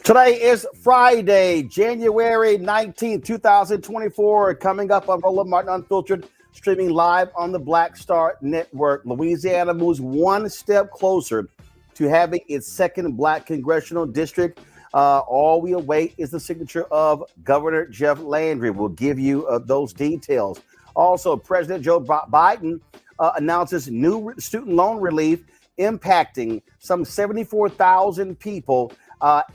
Today is Friday, January 19th, 2024. Coming up on Roland Martin Unfiltered, streaming live on the Black Star Network. Louisiana moves one step closer to having its second Black congressional district. All we await is the signature of Governor Jeff Landry. We'll give you those details. Also, President Joe Biden announces new student loan relief impacting some 74,000 people.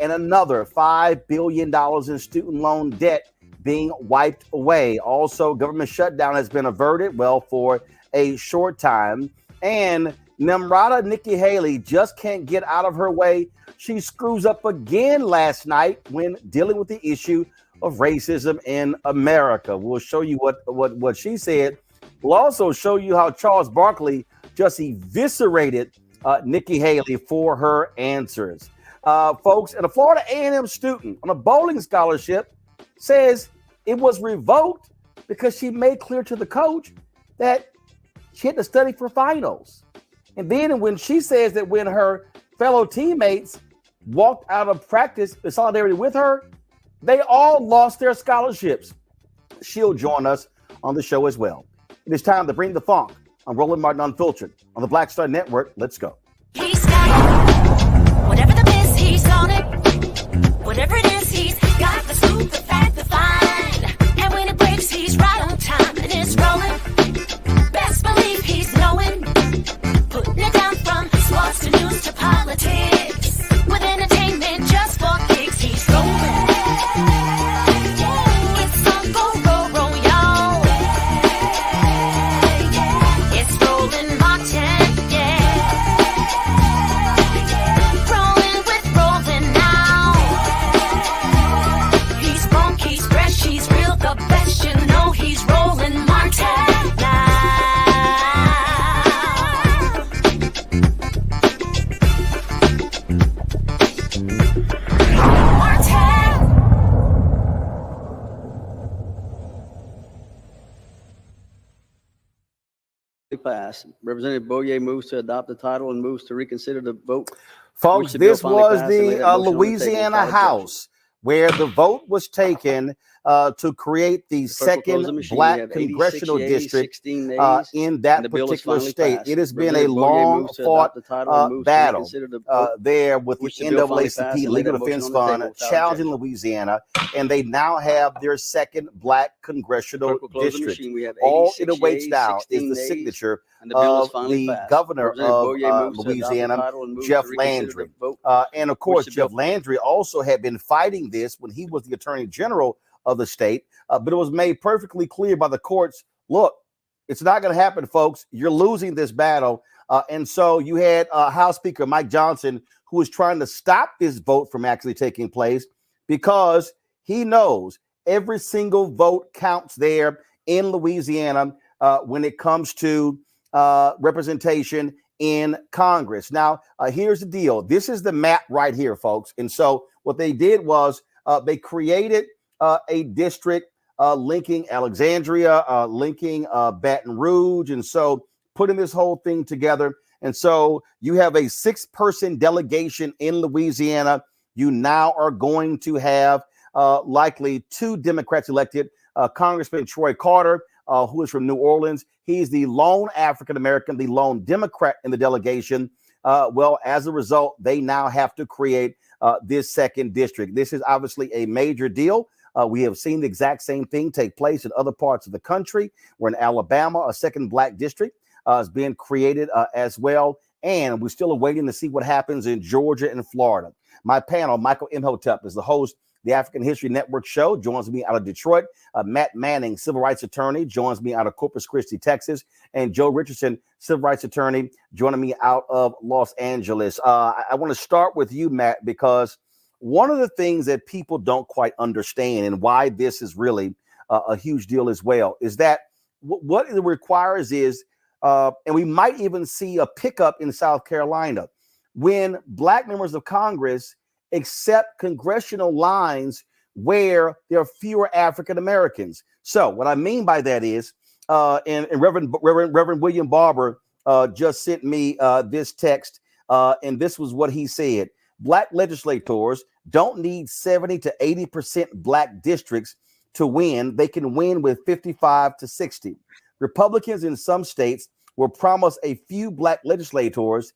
And another $5 billion in student loan debt being wiped away. Also, government shutdown has been averted, well, for a short time. And Nimarata Nikki Haley just can't get out of her way. She screws up again last night when dealing with the issue of racism in America. We'll show you what she said. We'll also show you how Charles Barkley just eviscerated Nikki Haley for her answers. Folks, and a Florida A&M student on a bowling scholarship says it was revoked because she made clear to the coach that she had to study for finals. And then when she says that when her fellow teammates walked out of practice in solidarity with her, they all lost their scholarships. She'll join us on the show as well. It is time to bring the funk on Roland Martin Unfiltered on the Black Star Network. Let's go. He's got whatever the miss, he's on it. Whatever it is, he's got the scoop, the fact, the find. And when it breaks, he's right on time and it's rolling. Best believe he's knowing. Putting it down from sports to news to politics. With entertainment just for kicks, he's rolling. It's on go, roll, roll, y'all. It's Roland Martin. pass. Representative Boyer moves to adopt the title and moves to reconsider the vote. Folks, this was the Louisiana House where the vote was taken to create the second black congressional district in that particular state. It has been a long fought battle there with the NAACP Legal Defense Fund challenging Louisiana, and they now have their second black congressional district. All it awaits now is the signature of the governor of Louisiana, Jeff Landry. And of course, Jeff Landry also had been fighting this when he was the attorney general of the state, but it was made perfectly clear by the courts, look, it's not going to happen, folks. You're losing this battle. And so you had House Speaker Mike Johnson, who was trying to stop this vote from actually taking place because he knows every single vote counts there in Louisiana when it comes to representation in Congress. Now, here's the deal. This is the map right here, folks. And so what they did was they created a district linking Alexandria, linking Baton Rouge. And so putting this whole thing together. And so you have a 6-person delegation in Louisiana. You now are going to have likely 2 Democrats elected, Congressman Troy Carter, who is from New Orleans. He's the lone African-American, the lone Democrat in the delegation. Well, as a result, they now have to create this second district. This is obviously a major deal. We have seen the exact same thing take place in other parts of the country. We're in Alabama, a second black district is being created as well. And we're still waiting to see what happens in Georgia and Florida. My panel, Michael Imhotep, is the host the African History Network show, joins me out of Detroit. Matt Manning, civil rights attorney, joins me out of Corpus Christi, Texas. And Joe Richardson, civil rights attorney, joining me out of Los Angeles. I want to start with you, Matt, because one of the things that people don't quite understand and why this is really a huge deal as well is that what it requires is, and we might even see a pickup in South Carolina, when black members of Congress accept congressional lines where there are fewer African Americans. So what I mean by that is, and Reverend William Barber just sent me this text, and this was what he said. Black legislators don't need 70 to 80% black districts to win. They can win with 55 to 60. Republicans in some states will promise a few black legislators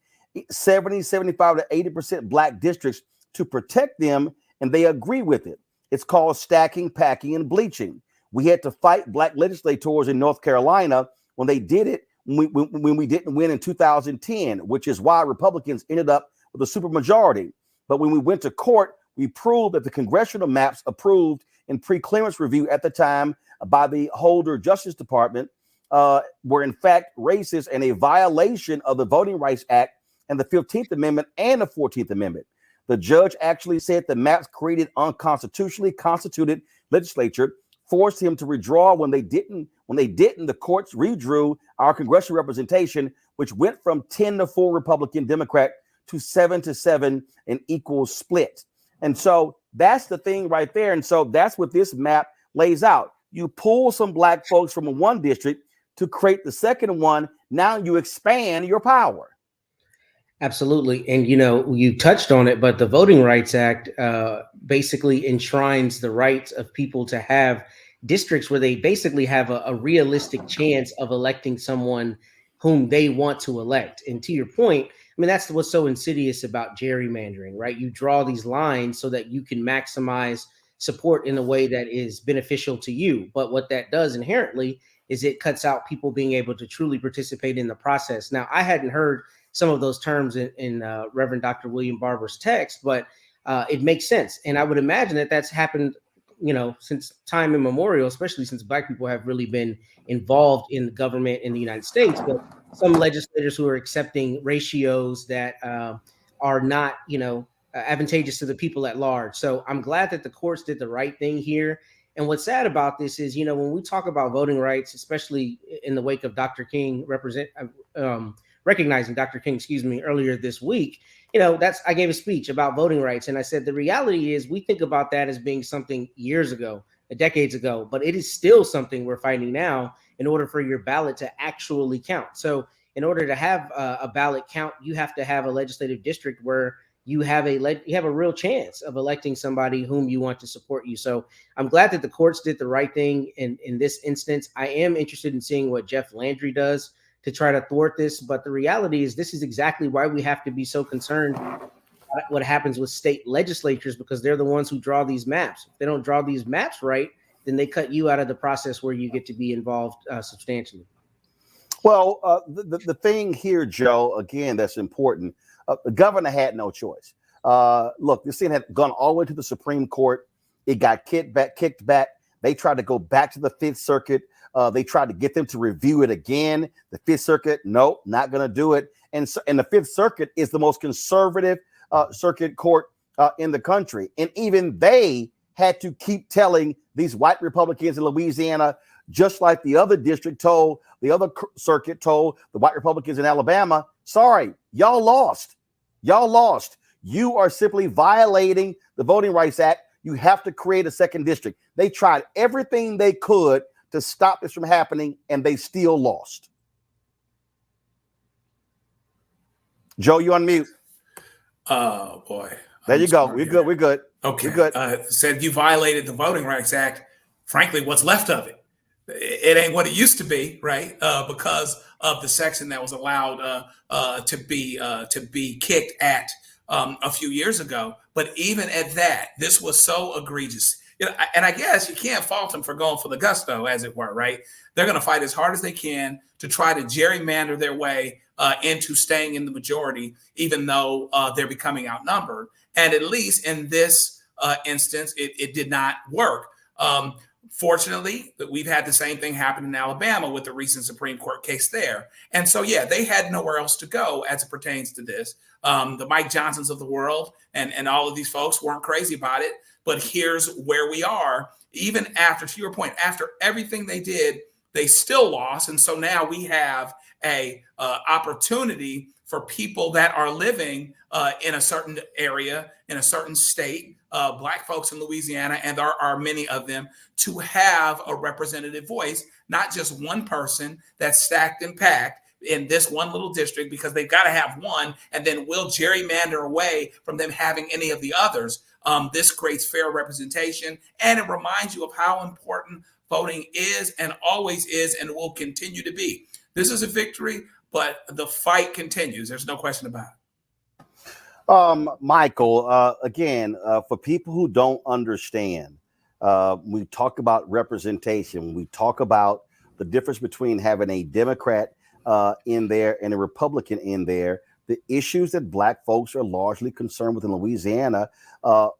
70, 75 to 80% black districts to protect them, and they agree with it. It's called stacking, packing, and bleaching. We had to fight black legislators in North Carolina when they did it, when we didn't win in 2010, which is why Republicans ended up with a supermajority. But when we went to court, we proved that the congressional maps approved in pre-clearance review at the time by the Holder Justice Department were in fact racist and a violation of the Voting Rights Act and the 15th Amendment and the 14th Amendment. The judge actually said the maps created unconstitutionally constituted legislature forced him to withdraw when they didn't. When they didn't, the courts redrew our congressional representation, which went from 10-4 Republican Democrat to 7-7, an equal split. And so that's the thing right there. And so that's what this map lays out. You pull some black folks from one district to create the second one. Now you expand your power. Absolutely. And, you know, you touched on it, but the Voting Rights Act basically enshrines the rights of people to have districts where they basically have a realistic chance of electing someone whom they want to elect. And to your point, I mean, that's what's so insidious about gerrymandering, right? You draw these lines so that you can maximize support in a way that is beneficial to you. But what that does inherently is it cuts out people being able to truly participate in the process. Now, I hadn't heard some of those terms in Reverend Dr. William Barber's text, but it makes sense. And I would imagine that that's happened, you know, since time immemorial, especially since Black people have really been involved in the government in the United States. But some legislators who are accepting ratios that are not, you know, advantageous to the people at large. So I'm glad that the courts did the right thing here. And what's sad about this is, you know, when we talk about voting rights, especially in the wake of Dr. King recognizing Dr. King, earlier this week, you know, I gave a speech about voting rights. And I said, the reality is we think about that as being something years ago. decades ago, but it is still something we're fighting now in order for your ballot to actually count. So in order to have a ballot count, you have to have a legislative district where you have a real chance of electing somebody whom you want to support you. So I'm glad that the courts did the right thing in this instance. I am interested in seeing what Jeff Landry does to try to thwart this. But the reality is this is exactly why we have to be so concerned about what happens with state legislatures, because they're the ones who draw these maps. If they don't draw these maps right, then they cut you out of the process where you get to be involved substantially. Well, the thing here, Joe, again, that's important. The governor had no choice. Look, this thing had gone all the way to the Supreme Court. It got kicked back. They tried to go back to the Fifth Circuit. They tried to get them to review it again. The Fifth Circuit, nope, not going to do it. And the Fifth Circuit is the most conservative circuit court in the country. And even they had to keep telling these white Republicans in Louisiana, just like the other district told, the other circuit told the white Republicans in Alabama, sorry, y'all lost. Y'all lost. You are simply violating the Voting Rights Act. You have to create a second district. They tried everything they could to stop this from happening, and they still lost. Joe, you on mute. Oh, boy. There you go. We're good. We're good. Okay. We're good. Said you violated the Voting Rights Act. Frankly, what's left of it? It ain't what it used to be, right? Because of the section that was allowed to be kicked at a few years ago. But even at that, this was so egregious. And I guess you can't fault them for going for the gusto, as it were, right? They're going to fight as hard as they can to try to gerrymander their way into staying in the majority, even though they're becoming outnumbered. And at least in this instance, it did not work. Fortunately, we've had the same thing happen in Alabama with the recent Supreme Court case there. And so, yeah, they had nowhere else to go as it pertains to this. The Mike Johnsons of the world and all of these folks weren't crazy about it. But here's where we are. Even after, to your point, after everything they did, they still lost. And so now we have a opportunity for people that are living in a certain area, in a certain state, Black folks in Louisiana, and there are many of them, to have a representative voice, not just one person that's stacked and packed in this one little district, because they've got to have one, and then we'll gerrymander away from them having any of the others. This creates fair representation, and it reminds you of how important voting is and always is and will continue to be. This is a victory, but the fight continues. There's no question about it. Michael, again, for people who don't understand, we talk about representation. We talk about the difference between having a Democrat in there and a Republican in there. The issues that Black folks are largely concerned with in Louisiana,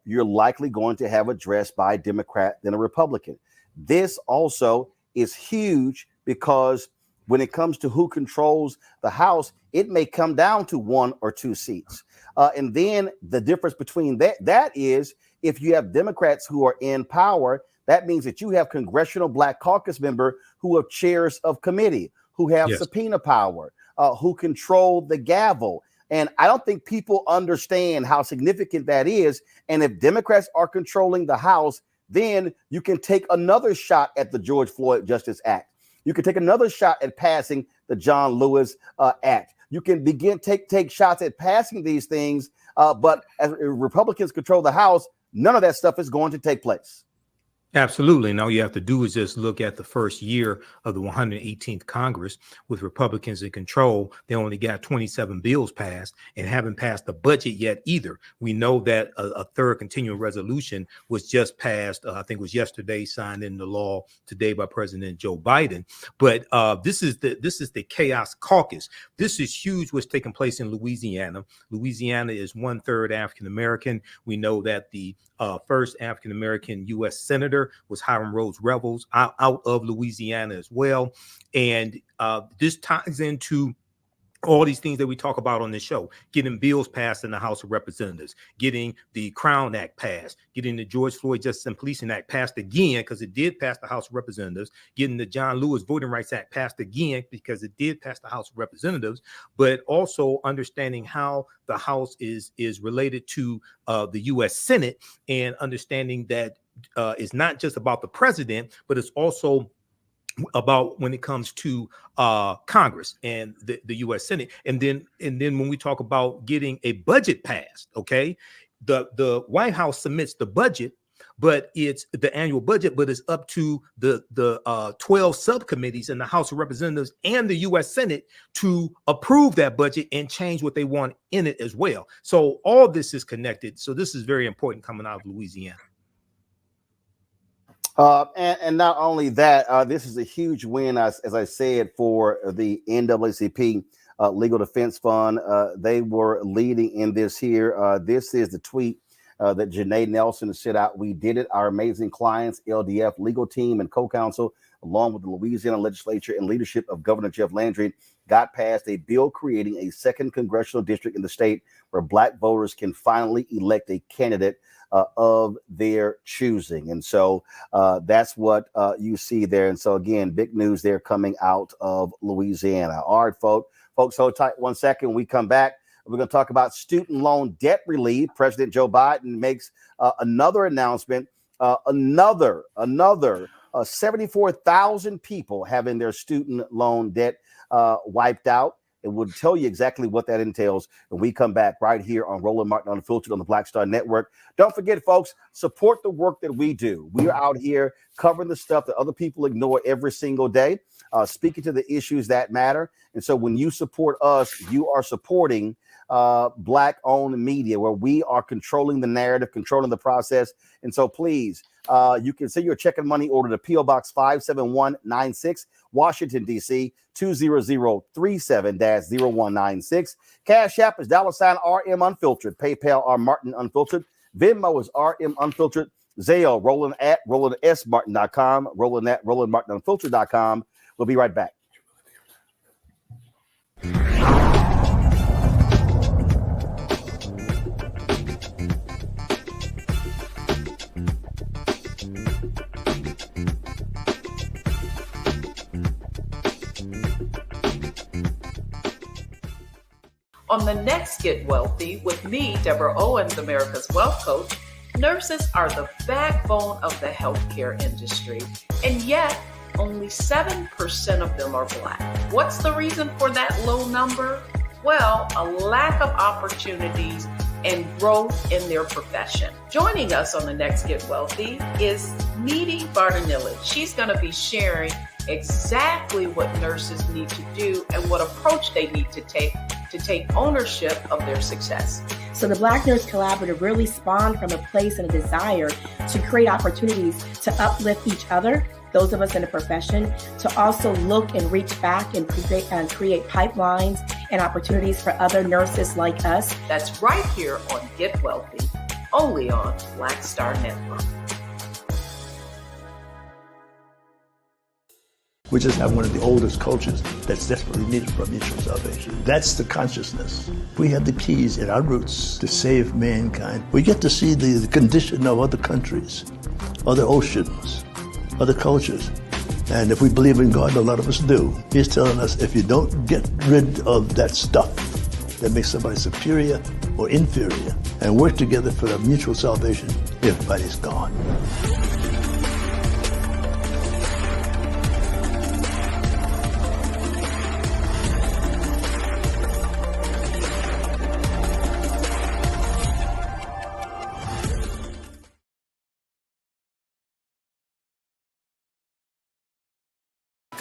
you're likely going to have addressed by a Democrat than a Republican. This also is huge because when it comes to who controls the House, it may come down to 1 or 2 seats. And then the difference between that is if you have Democrats who are in power, that means that you have Congressional Black Caucus member who are chairs of committee, who have subpoena power, who control the gavel. And I don't think people understand how significant that is. And if Democrats are controlling the House, then you can take another shot at the George Floyd Justice Act. You can take another shot at passing the John Lewis Act. You can begin take shots at passing these things. But as Republicans control the House, none of that stuff is going to take place. Absolutely. And all you have to do is just look at the first year of the 118th Congress with Republicans in control. They only got 27 bills passed and haven't passed the budget yet either. We know that a third continuing resolution was just passed. I think it was yesterday, signed into law today by President Joe Biden. But this is the chaos caucus. This is huge what's taking place in Louisiana. Louisiana is 1/3 African American. We know that the first African American U.S. Senator was Hiram Rhodes Revels out of Louisiana as well. And this ties into all these things that we talk about on this show, getting bills passed in the House of Representatives, getting the Crown Act passed, getting the George Floyd Justice and Policing Act passed again, because it did pass the House of Representatives, getting the John Lewis Voting Rights Act passed again, because it did pass the House of Representatives, but also understanding how the House is related to the U.S. Senate, and understanding that is not just about the president, but it's also about when it comes to Congress and the U.S. Senate. And then when we talk about getting a budget passed, okay, the White House submits the budget, but it's the annual budget, but it's up to the 12 subcommittees in the House of Representatives and the U.S. Senate to approve that budget and change what they want in it as well. So all this is connected. So this is very important coming out of Louisiana. And not only that, this is a huge win, as I said, for the NAACP Legal Defense Fund. They were leading in this here. This is the tweet that Janae Nelson has set out. We did it. Our amazing clients, LDF legal team and co-counsel, along with the Louisiana legislature and leadership of Governor Jeff Landry, got passed a bill creating a second congressional district in the state where Black voters can finally elect a candidate of their choosing. And so that's what you see there. And so, again, big news there coming out of Louisiana. All right, folks, hold tight 1 second. When we come back, we're going to talk about student loan debt relief. President Joe Biden makes another announcement, another 74,000 people having their student loan debt wiped out. And we'll tell you exactly what that entails when we come back right here on Roland Martin Unfiltered on the Black Star Network. Don't forget, folks, support the work that we do. We are out here covering the stuff that other people ignore every single day, speaking to the issues that matter. And so when you support us, you are supporting Black-owned media, where we are controlling the narrative, controlling the process. And so please, you can send your check and money order to P.O. Box 57196, Washington, D.C., 20037-0196. Cash App is $RM Unfiltered. PayPal R Martin Unfiltered. Venmo is RM Unfiltered. Zelle, Roland at RolandSMartin.com. Roland at RolandMartinUnfiltered.com. We'll be right back. On the next Get Wealthy with me, Deborah Owens, America's Wealth Coach, nurses are the backbone of the healthcare industry, and yet only 7% of them are Black. What's the reason for that low number? Well, a lack of opportunities and growth in their profession. Joining us on the next Get Wealthy is Needy Bartonillich. She's going to be sharing exactly what nurses need to do and what approach they need to take ownership of their success. So the Black Nurse Collaborative really spawned from a place and a desire to create opportunities to uplift each other, those of us in the profession, to also look and reach back and create pipelines and opportunities for other nurses like us. That's right here on Get Wealthy, only on Black Star Network. We just have one of the oldest cultures that's desperately needed for mutual salvation. That's the consciousness. We have the keys in our roots to save mankind. We get to see the condition of other countries, other oceans, other cultures. And if we believe in God, a lot of us do, He's telling us if you don't get rid of that stuff that makes somebody superior or inferior and work together for the mutual salvation, everybody's gone.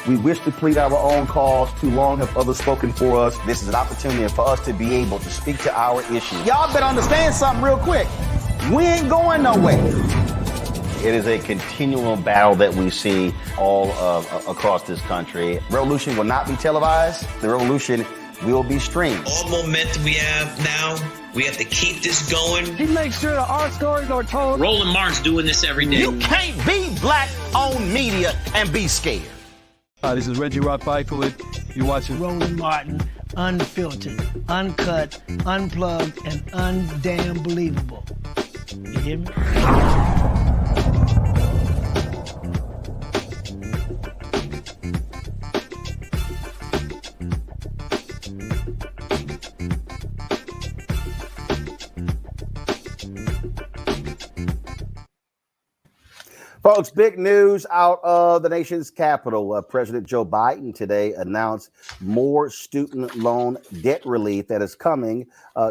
We wish to plead our own cause. Too long have others spoken for us. This is an opportunity for us to be able to speak to our issues. Y'all better understand something real quick. We ain't going nowhere. It is a continual battle that we see all across this country. Revolution will not be televised. The revolution will be streamed. All momentum we have now, we have to keep this going. He makes sure that our stories are told. Roland Martin's doing this every day. You can't be Black-owned media and be scared. Hi, this is Reggie Rock Byfoot. You're watching Roland Martin, unfiltered, uncut, unplugged, and undamn believable. You hear me? Folks, big news out of the nation's capital. President Joe Biden today announced more student loan debt relief that is coming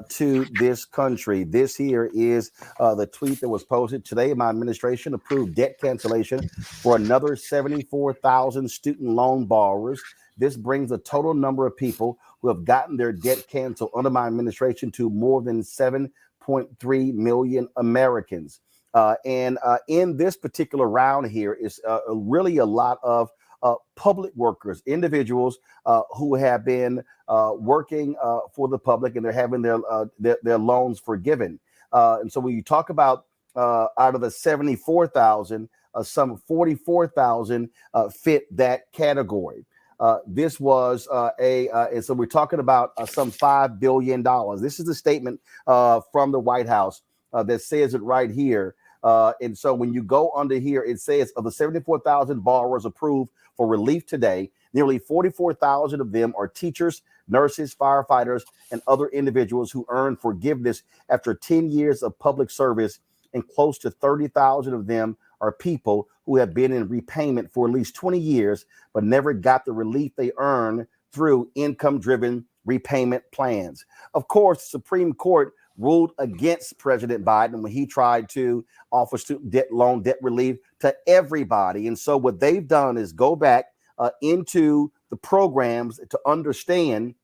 to this country. This here is the tweet that was posted today. My administration approved debt cancellation for another 74,000 student loan borrowers. This brings the total number of people who have gotten their debt canceled under my administration to more than 7.3 million Americans. And in this particular round here is really a lot of public workers, individuals who have been working for the public, and they're having their loans forgiven. And so when you talk about out of the 74,000, some 44,000 fit that category. This was and so we're talking about some $5 billion. This is the statement from the White House that says it right here. And so when you go under here, it says of the 74,000 borrowers approved for relief today, nearly 44,000 of them are teachers, nurses, firefighters, and other individuals who earned forgiveness after 10 years of public service, and close to 30,000 of them are people who have been in repayment for at least 20 years, but never got the relief they earned through income-driven repayment plans. Of course, the Supreme Court ruled against President Biden when he tried to offer student debt relief to everybody. And so what they've done is go back into the programs to understand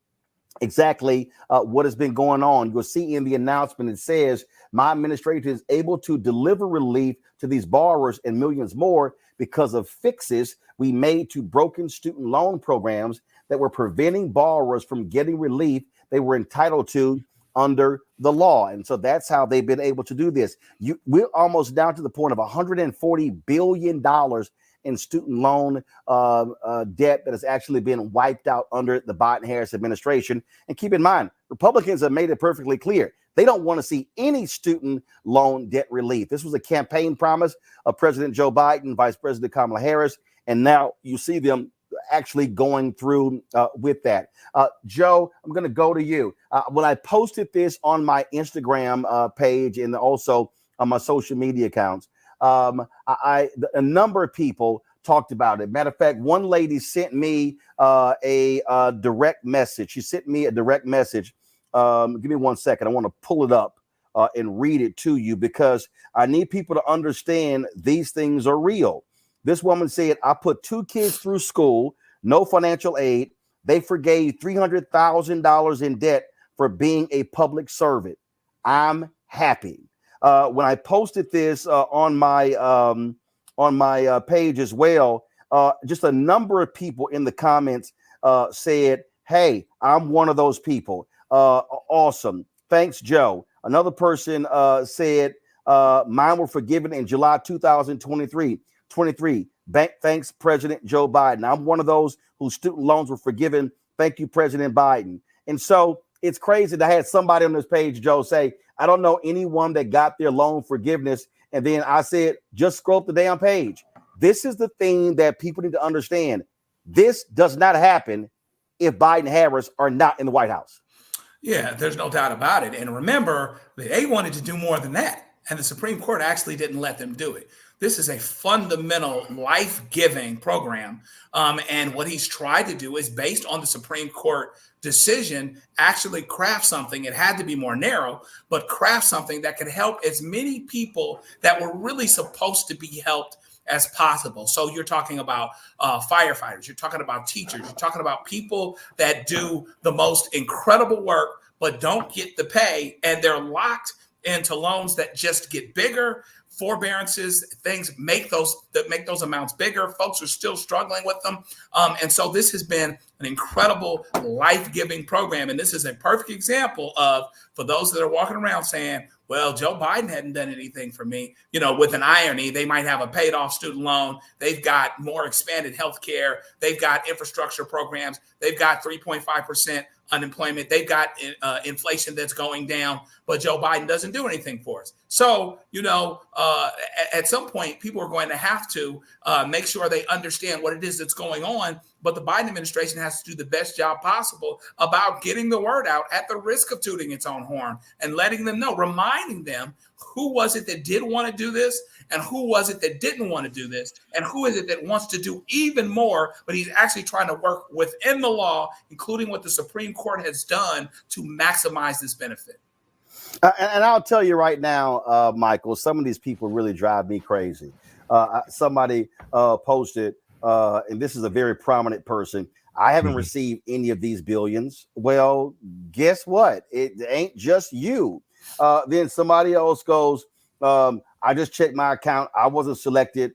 exactly what has been going on. You'll see in the announcement, it says, my administration is able to deliver relief to these borrowers and millions more because of fixes we made to broken student loan programs that were preventing borrowers from getting relief they were entitled to under the law. And so that's how they've been able to do this. We're almost down to the point of $140 billion in student loan debt that has actually been wiped out under the Biden-Harris administration. And keep in mind, Republicans have made it perfectly clear. They don't want to see any student loan debt relief. This was a campaign promise of President Joe Biden, Vice President Kamala Harris, and now you see them actually going through with that. Joe, I'm going to go to you. When I posted this on my Instagram page and also on my social media accounts, a number of people talked about it. Matter of fact, one lady sent me a direct message. She sent me a direct message. Give me 1 second. I want to pull it up and read it to you because I need people to understand these things are real. This woman said, I put 2 kids through school, no financial aid. They forgave $300,000 in debt for being a public servant. I'm happy. When I posted this on my page as well, just a number of people in the comments said, hey, I'm one of those people. Awesome. Thanks, Joe. Another person said, mine were forgiven in July 2023. Thanks, President Joe Biden. I'm one of those whose student loans were forgiven. Thank you, President Biden. And so it's crazy to have somebody on this page, Joe, say, I don't know anyone that got their loan forgiveness. And then I said, just scroll up the damn page. This is the thing that people need to understand. This does not happen if Biden and Harris are not in the White House. Yeah, there's no doubt about it. And remember, they wanted to do more than that. And the Supreme Court actually didn't let them do it. This is a fundamental life-giving program. And what he's tried to do is, based on the Supreme Court decision, actually craft something. It had to be more narrow, but craft something that could help as many people that were really supposed to be helped as possible. So you're talking about firefighters, you're talking about teachers, you're talking about people that do the most incredible work, but don't get the pay, and they're locked into loans that just get bigger. Forbearances, things make those amounts bigger. Folks are still struggling with them. And so this has been an incredible life-giving program. And this is a perfect example of, for those that are walking around saying, well, Joe Biden hadn't done anything for me, with an irony. They might have a paid off student loan. They've got more expanded health care. They've got infrastructure programs. They've got 3.5% unemployment. They've got inflation that's going down, but Joe Biden doesn't do anything for us. So, at some point, people are going to have to make sure they understand what it is that's going on. But the Biden administration has to do the best job possible about getting the word out at the risk of tooting its own horn and letting them know, reminding them who was it that did want to do this, and who was it that didn't want to do this, and who is it that wants to do even more, but he's actually trying to work within the law, including what the Supreme Court has done to maximize this benefit. And I'll tell you right now, Michael, some of these people really drive me crazy. Somebody posted, and this is a very prominent person, I haven't received any of these billions. Well, guess what? It ain't just you. Then somebody else goes, I just checked my account. I wasn't selected.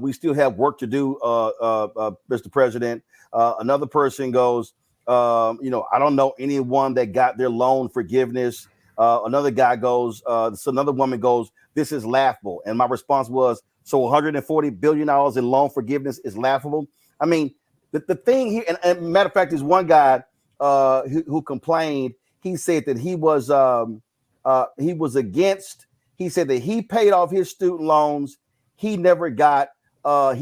We still have work to do, Mr. President. Another person goes, I don't know anyone that got their loan forgiveness. Another guy goes, so another woman goes, this is laughable. And my response was, so $140 billion in loan forgiveness is laughable. I mean, the thing here, and matter of fact, there's one guy who complained. He said that he was against. He said that he paid off his student loans. He never got a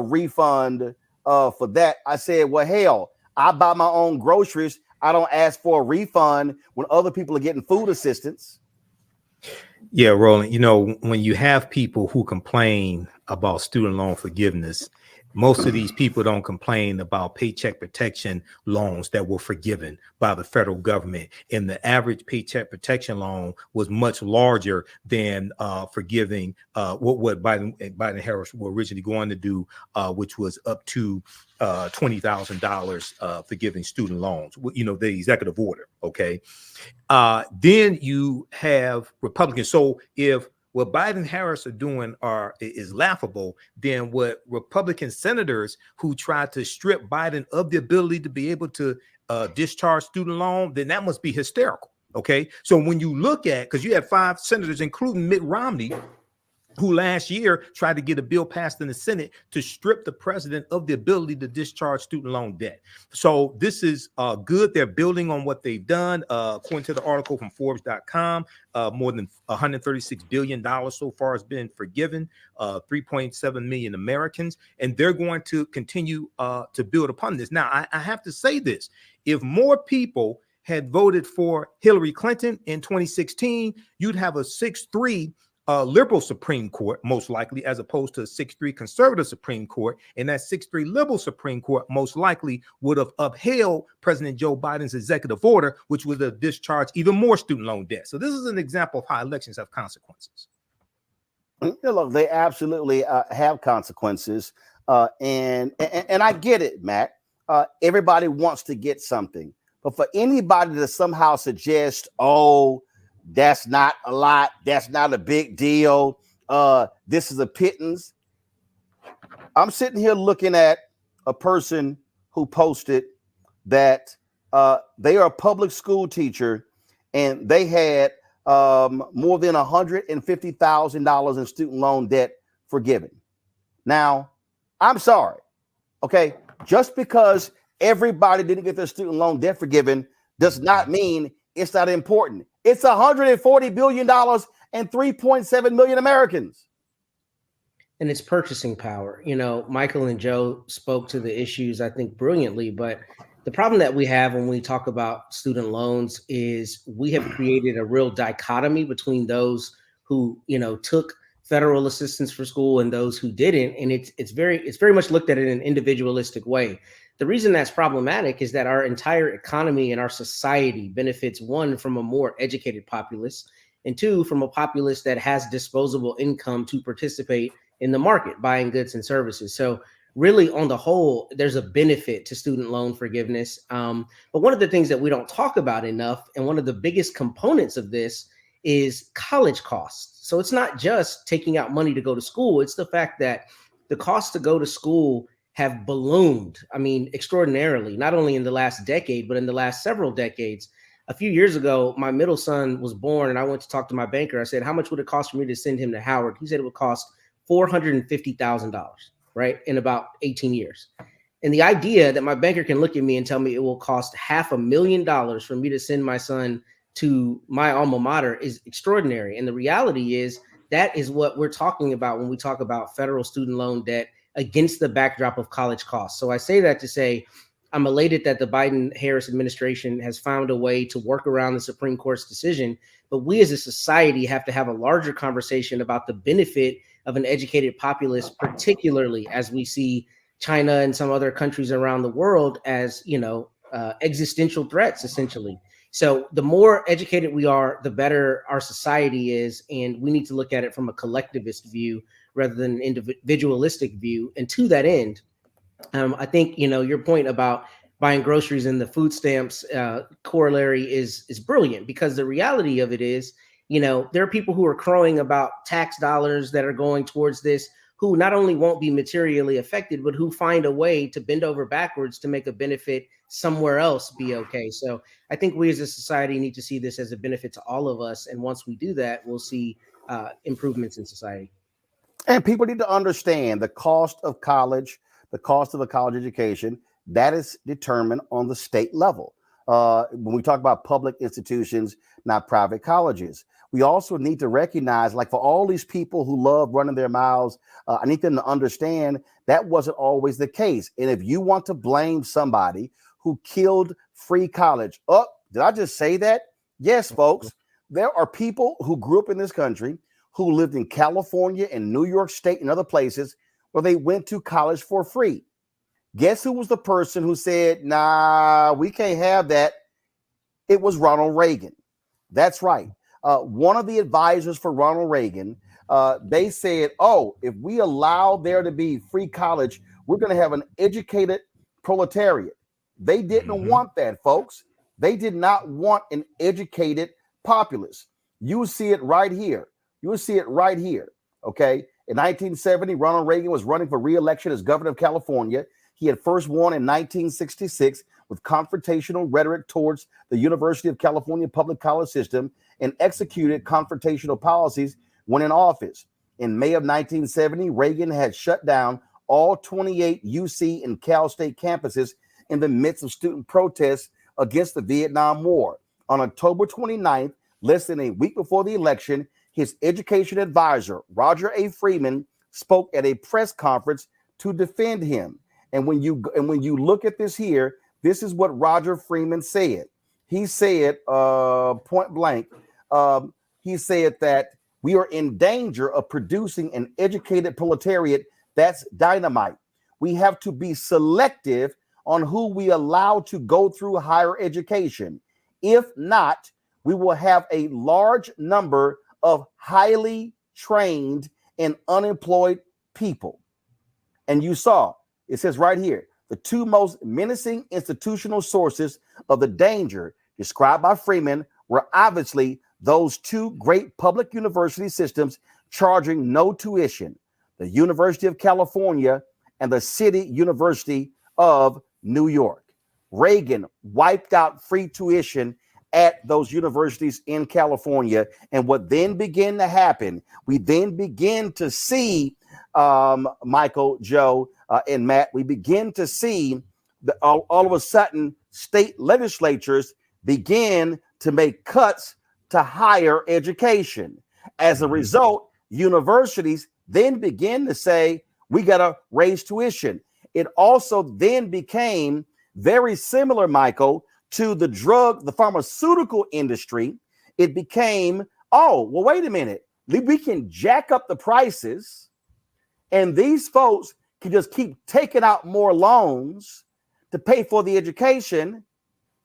refund for that. I said, well, hell, I buy my own groceries. I don't ask for a refund when other people are getting food assistance. Yeah, Roland, when you have people who complain about student loan forgiveness, most of these people don't complain about paycheck protection loans that were forgiven by the federal government. And the average paycheck protection loan was much larger than forgiving what Biden Harris were originally going to do, which was up to $20,000 forgiving student loans, the executive order. OK, then you have Republicans. So if what Biden Harris are doing is laughable, then what Republican senators who tried to strip Biden of the ability to be able to discharge student loan, then that must be hysterical. OK, so when you look at, because you have 5 senators, including Mitt Romney, who last year tried to get a bill passed in the Senate to strip the president of the ability to discharge student loan debt. So this is good. They're building on what they've done. According to the article from Forbes.com, more than $136 billion so far has been forgiven, 3.7 million Americans, and they're going to continue to build upon this. Now, I have to say this. If more people had voted for Hillary Clinton in 2016, you'd have a 6-3 liberal Supreme Court, most likely, as opposed to a 6-3 conservative Supreme Court. And that 6-3 liberal Supreme Court most likely would have upheld President Joe Biden's executive order, which would have discharged even more student loan debt. So this is an example of how elections have consequences. Look, they absolutely have consequences. And I get it, Matt. Everybody wants to get something. But for anybody to somehow suggest, that's not a lot, that's not a big deal, this is a pittance. I'm sitting here looking at a person who posted that they are a public school teacher and they had more than $150,000 in student loan debt forgiven. Now, I'm sorry, okay? Just because everybody didn't get their student loan debt forgiven does not mean it's not important. It's $140 billion and 3.7 million Americans. And it's purchasing power. Michael and Joe spoke to the issues, I think, brilliantly. But the problem that we have when we talk about student loans is we have created a real dichotomy between those who, took federal assistance for school and those who didn't. And it's very much looked at in an individualistic way. The reason that's problematic is that our entire economy and our society benefits, 1, from a more educated populace, and 2, from a populace that has disposable income to participate in the market, buying goods and services. So really, on the whole, there's a benefit to student loan forgiveness. But one of the things that we don't talk about enough, and one of the biggest components of this, is college costs. So it's not just taking out money to go to school. It's the fact that the cost to go to school have ballooned, extraordinarily, not only in the last decade, but in the last several decades. A few years ago, my middle son was born and I went to talk to my banker. I said, how much would it cost for me to send him to Howard? He said it would cost $450,000, right, in about 18 years. And the idea that my banker can look at me and tell me it will cost $500,000 for me to send my son to my alma mater is extraordinary. And the reality is that is what we're talking about when we talk about federal student loan debt against the backdrop of college costs. So I say that to say I'm elated that the Biden-Harris administration has found a way to work around the Supreme Court's decision. But we as a society have to have a larger conversation about the benefit of an educated populace, particularly as we see China and some other countries around the world as, existential threats, essentially. So the more educated we are, the better our society is. And we need to look at it from a collectivist view rather than an individualistic view. And to that end, I think, your point about buying groceries and the food stamps corollary is brilliant, because the reality of it is, there are people who are crowing about tax dollars that are going towards this, who not only won't be materially affected, but who find a way to bend over backwards to make a benefit somewhere else be okay. So I think we as a society need to see this as a benefit to all of us. And once we do that, we'll see improvements in society. And people need to understand the cost of college, the cost of a college education, that is determined on the state level. When we talk about public institutions, not private colleges, we also need to recognize, like, for all these people who love running their mouths, I need them to understand that wasn't always the case. And if you want to blame somebody who killed free college, did I just say that? Yes, folks, there are people who grew up in this country who lived in California and New York State and other places where they went to college for free. Guess who was the person who said, nah, we can't have that? It was Ronald Reagan. That's right. One of the advisors for Ronald Reagan, they said, if we allow there to be free college, we're going to have an educated proletariat. They didn't want that, folks. They did not want an educated populace. You see it right here. You will see it right here. Okay. In 1970, Ronald Reagan was running for re-election as governor of California. He had first won in 1966 with confrontational rhetoric towards the University of California public college system and executed confrontational policies when in office. In May of 1970, Reagan had shut down all 28 UC and Cal State campuses in the midst of student protests against the Vietnam War. On October 29th, less than a week before the election, his education advisor, Roger A. Freeman, spoke at a press conference to defend him. And when you look at this here, this is what Roger Freeman said. He said, point blank, he said that we are in danger of producing an educated proletariat that's dynamite. We have to be selective on who we allow to go through higher education. If not, we will have a large number of highly trained and unemployed people. And you saw, it says right here, the two most menacing institutional sources of the danger described by Freeman were obviously those two great public university systems charging no tuition, the University of California and the City University of New York. Reagan wiped out free tuition at those universities in California. And what then began to happen, we then begin to see, Michael, Joe, and Matt, we begin to see all of a sudden state legislatures begin to make cuts to higher education. As a result, universities then begin to say, we got to raise tuition. It also then became very similar, Michael, to the pharmaceutical industry. It became, wait a minute, we can jack up the prices and these folks can just keep taking out more loans to pay for the education,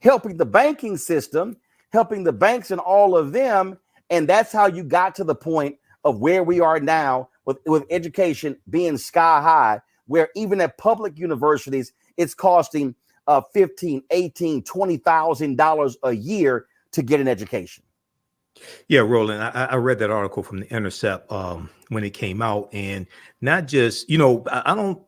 helping the banking system, helping the banks and all of them. And that's how you got to the point of where we are now with education being sky high, where even at public universities, it's costing $15,000, $18,000, $20,000 a year to get an education. Yeah, Roland, I read that article from The Intercept when it came out, and not just, I don't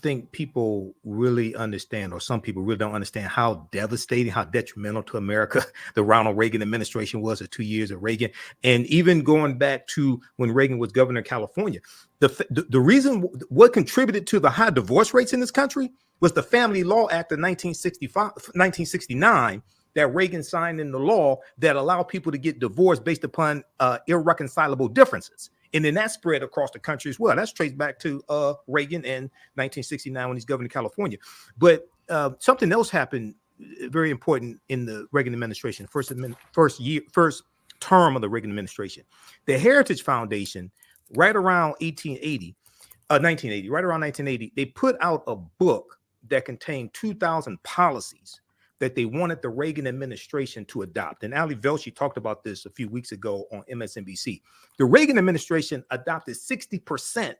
think people really understand, or some people really don't understand how devastating, how detrimental to America the Ronald Reagan administration was, the 2 years of Reagan. And even going back to when Reagan was governor of California, the reason what contributed to the high divorce rates in this country was the Family Law Act of 1969 that Reagan signed into law that allowed people to get divorced based upon irreconcilable differences. And then that spread across the country as well. That's traced back to Reagan in 1969 when he's governor of California. But something else happened very important in the Reagan administration, first term of the Reagan administration. The Heritage Foundation, right around 1980, right around 1980, they put out a book that contained 2,000 policies that they wanted the Reagan administration to adopt. And Ali Velshi talked about this a few weeks ago on MSNBC. The Reagan administration adopted 60%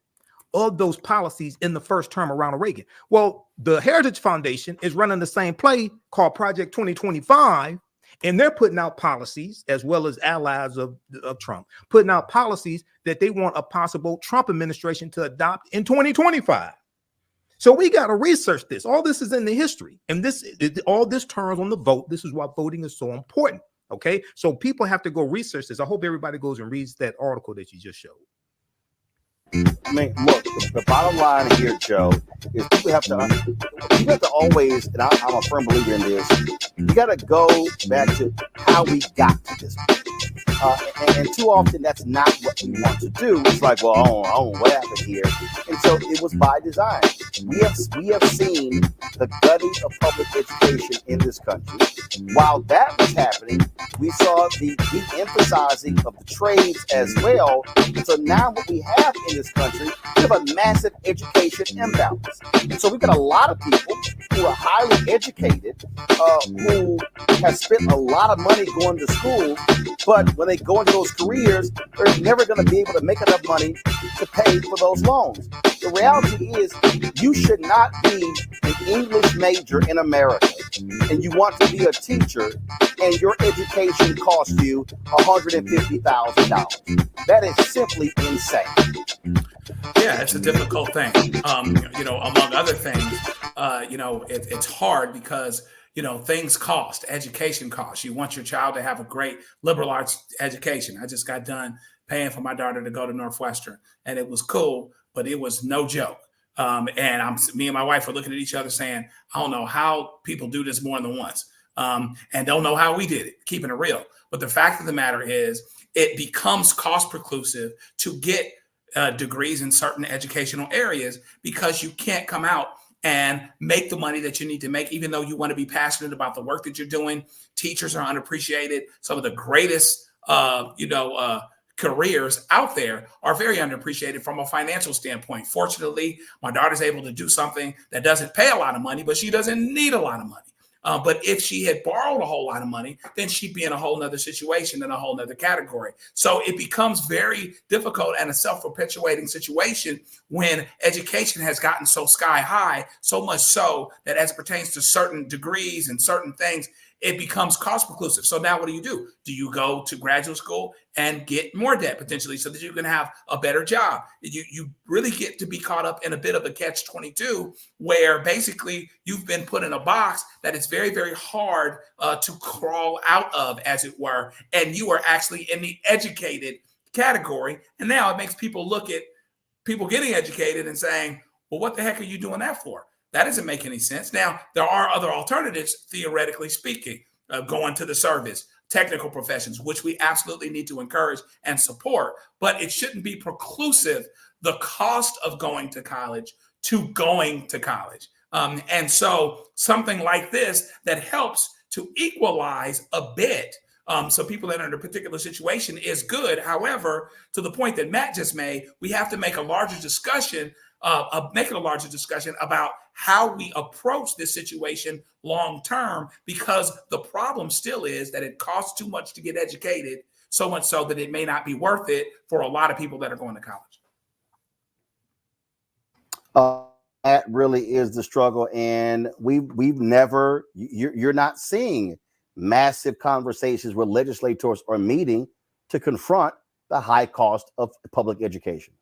of those policies in the first term around Reagan. Well, the Heritage Foundation is running the same play called Project 2025, and they're putting out policies, as well as allies of Trump, putting out policies that they want a possible Trump administration to adopt in 2025. So we got to research this. All this is in the history, and all this turns on the vote. This is why voting is so important. Okay, so people have to go research this. I hope everybody goes and reads that article that you just showed. I mean, look, the bottom line here, Joe, is you have to always, and I'm a firm believer in this, you got to go back to how we got to this point. And too often that's not what we want to do. It's like, well, I don't know what happened here. And so it was by design. We have seen the gutting of public education in this country. While that was happening, we saw the de-emphasizing of the trades as well. And so now what we have in this country, we have a massive education imbalance. And so we've got a lot of people who are highly educated, who have spent a lot of money going to school, but when they go into those careers, they're never going to be able to make enough money to pay for those loans. The reality is you should not be an English major in America and you want to be a teacher and your education costs you $150,000. That is simply insane. Yeah, it's a difficult thing. Among other things, it's hard because things cost. Education costs. You want your child to have a great liberal arts education. I just got done paying for my daughter to go to Northwestern, and it was cool, but it was no joke. Me and my wife were looking at each other saying, I don't know how people do this more than once, and don't know how we did it, keeping it real. But the fact of the matter is it becomes cost preclusive to get degrees in certain educational areas because you can't come out and make the money that you need to make, even though you want to be passionate about the work that you're doing. Teachers are unappreciated. Some of the greatest, careers out there are very underappreciated from a financial standpoint. Fortunately, my daughter's able to do something that doesn't pay a lot of money, but she doesn't need a lot of money. But if she had borrowed a whole lot of money, then she'd be in a whole nother situation in a whole nother category. So it becomes very difficult and a self-perpetuating situation when education has gotten so sky high, so much so that as it pertains to certain degrees and certain things, it becomes cost preclusive. So now what do? Do you go to graduate school and get more debt potentially so that you can have a better job? You really get to be caught up in a bit of a catch-22 where basically you've been put in a box that it's very, very hard to crawl out of, as it were, and you are actually in the educated category. And now it makes people look at people getting educated and saying, well, what the heck are you doing that for? That doesn't make any sense. Now, there are other alternatives, theoretically speaking, going to the service, technical professions, which we absolutely need to encourage and support. But it shouldn't be preclusive, the cost of going to college to going to college. And so something like this that helps to equalize a bit. So people that are in a particular situation is good. However, to the point that Matt just made, we have to make a larger discussion about how we approach this situation long term, because the problem still is that it costs too much to get educated, so much so that it may not be worth it for a lot of people that are going to college. That really is the struggle, and we've never. You're not seeing massive conversations where legislators are meeting to confront the high cost of public education.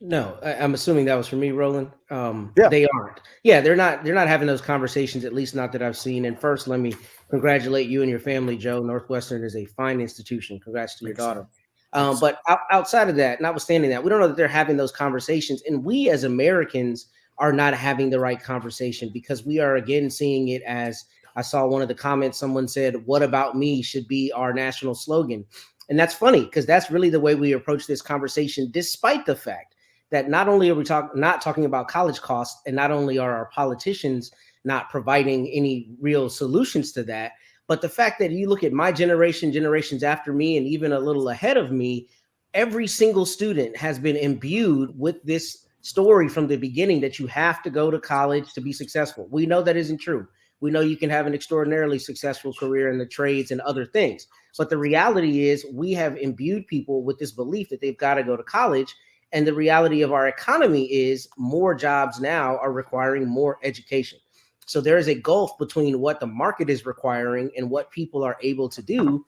No, I'm assuming that was for me, Roland. Yeah. They aren't. Yeah, they're not having those conversations, at least not that I've seen. And first, let me congratulate you and your family, Joe. Northwestern is a fine institution. Congrats to your daughter. But outside of that, notwithstanding that, we don't know that they're having those conversations. And we as Americans are not having the right conversation, because we are, again, seeing it as, I saw one of the comments, someone said, "What about me?" should be our national slogan. And that's funny, because that's really the way we approach this conversation, despite the fact that not only are we not talking about college costs, and not only are our politicians not providing any real solutions to that, but the fact that you look at my generation, generations after me, and even a little ahead of me, every single student has been imbued with this story from the beginning that you have to go to college to be successful. We know that isn't true. We know you can have an extraordinarily successful career in the trades and other things. But the reality is we have imbued people with this belief that they've got to go to college. And the reality of our economy is more jobs now are requiring more education. So there is a gulf between what the market is requiring and what people are able to do,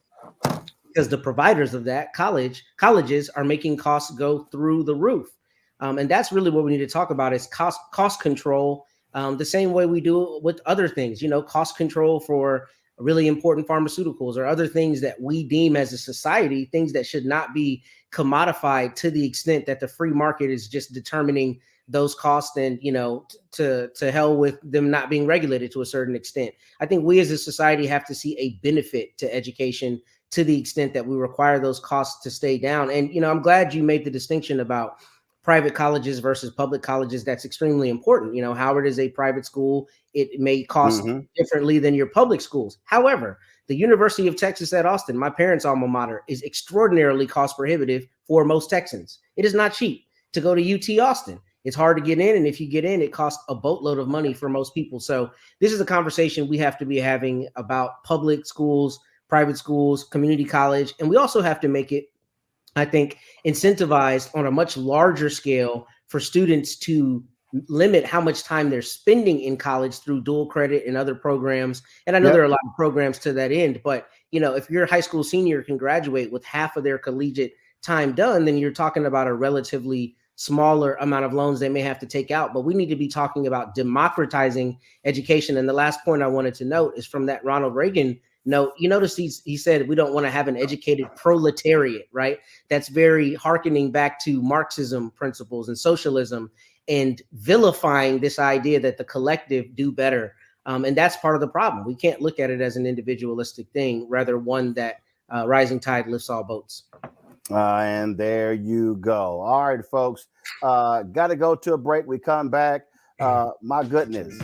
because the providers of that colleges are making costs go through the roof. And that's really what we need to talk about is cost control, the same way we do with other things, cost control for really important pharmaceuticals or other things that we deem as a society, things that should not be commodified to the extent that the free market is just determining those costs and, to hell with them not being regulated to a certain extent. I think we as a society have to see a benefit to education to the extent that we require those costs to stay down. And, I'm glad you made the distinction about private colleges versus public colleges. That's extremely important. Howard is a private school. It may cost differently than your public schools. However, the University of Texas at Austin, my parents' alma mater, is extraordinarily cost prohibitive for most Texans. It is not cheap to go to UT Austin. It's hard to get in. And if you get in, it costs a boatload of money for most people. So this is a conversation we have to be having about public schools, private schools, community college. And we also have to make it, I think, incentivized on a much larger scale for students to limit how much time they're spending in college through dual credit and other programs. And I know there are a lot of programs to that end, but if your high school senior can graduate with half of their collegiate time done, then you're talking about a relatively smaller amount of loans they may have to take out. But we need to be talking about democratizing education. And the last point I wanted to note is from that Ronald Reagan note. You notice he said we don't want to have an educated proletariat, right? That's very hearkening back to Marxism principles and socialism and vilifying this idea that the collective do better. And that's part of the problem. We can't look at it as an individualistic thing, rather one that rising tide lifts all boats. And there you go. All right, folks. Got to go to a break. We come back. My goodness.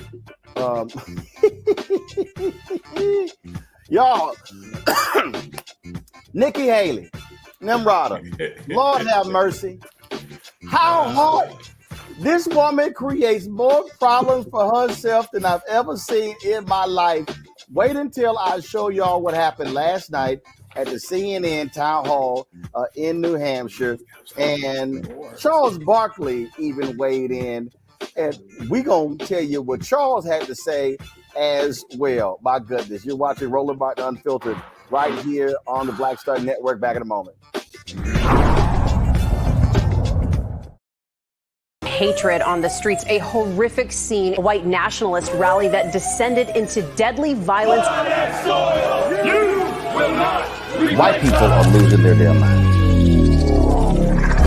Y'all, Nikki Haley, Nimarata, Lord have mercy. How hard this woman creates more problems for herself than I've ever seen in my life. Wait until I show y'all what happened last night at the CNN town hall in New Hampshire. And Charles Barkley even weighed in. And we're going to tell you what Charles had to say as well. My goodness. You're watching Roland Martin Unfiltered right here on the Black Star Network. Back in a moment. Hatred on the streets, a horrific scene, a white nationalist rally that descended into deadly violence. White people are losing their damn minds.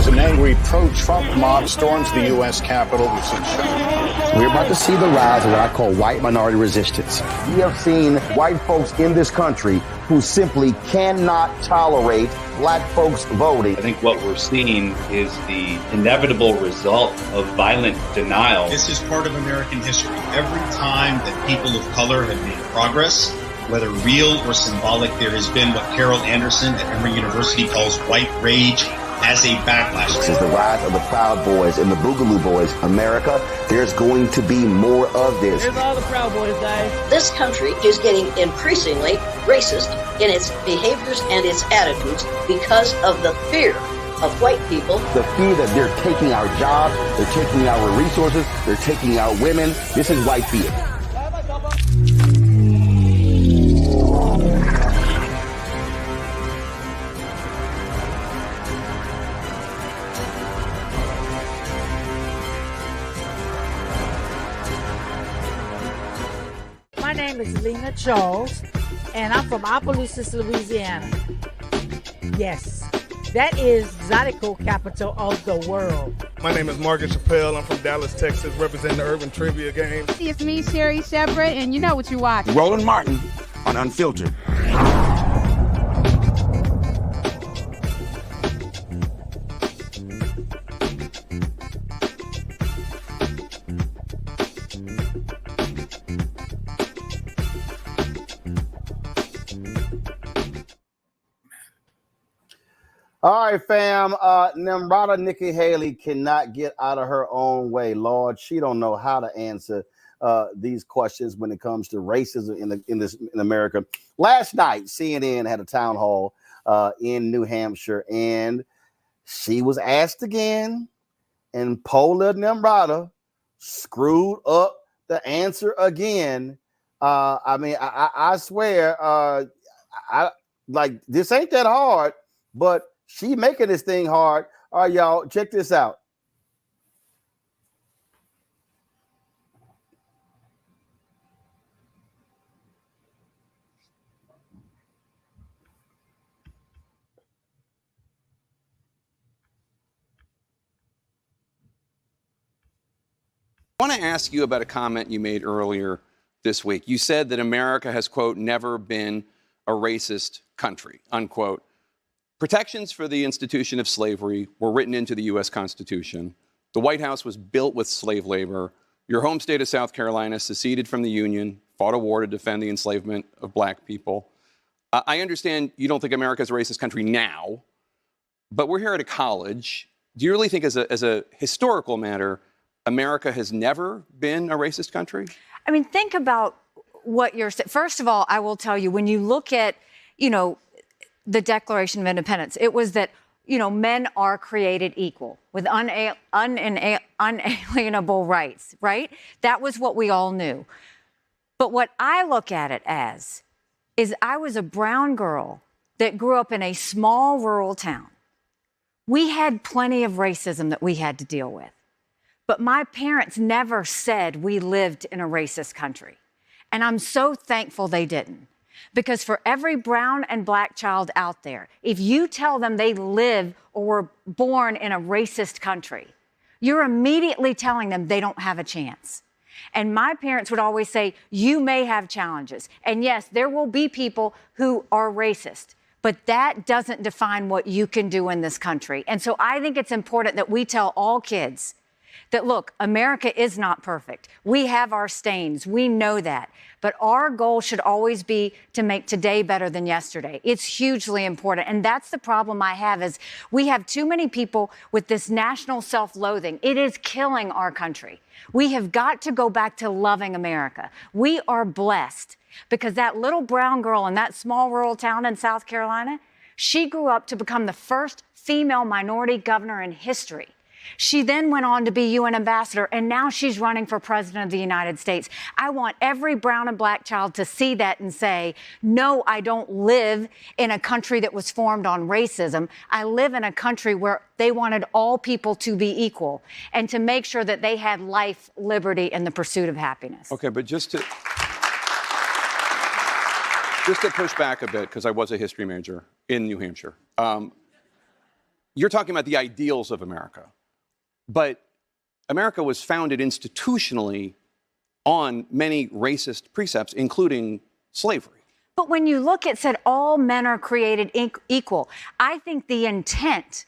An angry pro-Trump mob storms the U.S. Capitol. We're about to see the rise of what I call white minority resistance. We have seen white folks in this country who simply cannot tolerate black folks voting. I think what we're seeing is the inevitable result of violent denial. This is part of American history. Every time that people of color have made progress, whether real or symbolic, there has been what Carol Anderson at Emory University calls white rage as a backlash. This is the rise of the Proud Boys and the Boogaloo Boys. America, there's going to be more of this. Here's all the Proud Boys, guys. This country is getting increasingly racist in its behaviors and its attitudes because of the fear of white people. The fear that they're taking our jobs, they're taking our resources, they're taking our women. This is white fear. My name is Lena Charles, and I'm from Opelousas, Louisiana. Yes, that is Zydeco capital of the world. My name is Margaret Chappelle. I'm from Dallas, Texas, representing the Urban Trivia Game. It's me, Sherry Shepard, and you know what you watch. Roland Martin on Unfiltered. All right, fam. Nimarata Nikki Haley cannot get out of her own way. Lord, she don't know how to answer these questions when it comes to racism in America. Last night, CNN had a town hall in New Hampshire, and she was asked again, and Paula Nimarata screwed up the answer again. I swear, I like this ain't that hard, but she making this thing hard. All right, y'all, check this out. I want to ask you about a comment you made earlier this week. You said that America has, quote, never been a racist country, unquote. Protections for the institution of slavery were written into the U.S. Constitution. The White House was built with slave labor. Your home state of South Carolina seceded from the Union, fought a war to defend the enslavement of black people. I understand you don't think America is a racist country now, but we're here at a college. Do you really think as a historical matter, America has never been a racist country? I mean, think about what you're saying. First of all, I will tell you, when you look at, the Declaration of Independence, it was that, men are created equal with unalienable rights, right? That was what we all knew. But what I look at it as is I was a brown girl that grew up in a small rural town. We had plenty of racism that we had to deal with. But my parents never said we lived in a racist country. And I'm so thankful they didn't. Because for every brown and black child out there, if you tell them they live or were born in a racist country, you're immediately telling them they don't have a chance. And my parents would always say, you may have challenges. And yes, there will be people who are racist, but that doesn't define what you can do in this country. And so I think it's important that we tell all kids that, look, America is not perfect. We have our stains. We know that. But our goal should always be to make today better than yesterday. It's hugely important. And that's the problem I have, is we have too many people with this national self-loathing. It is killing our country. We have got to go back to loving America. We are blessed because that little brown girl in that small rural town in South Carolina, she grew up to become the first female minority governor in history. She then went on to be UN ambassador, and now she's running for president of the United States. I want every brown and black child to see that and say, no, I don't live in a country that was formed on racism. I live in a country where they wanted all people to be equal and to make sure that they had life, liberty, and the pursuit of happiness. Okay, but just to push back a bit, because I was a history major in New Hampshire, you're talking about the ideals of America. But America was founded institutionally on many racist precepts, including slavery. But when you look at said all men are created equal, I think the intent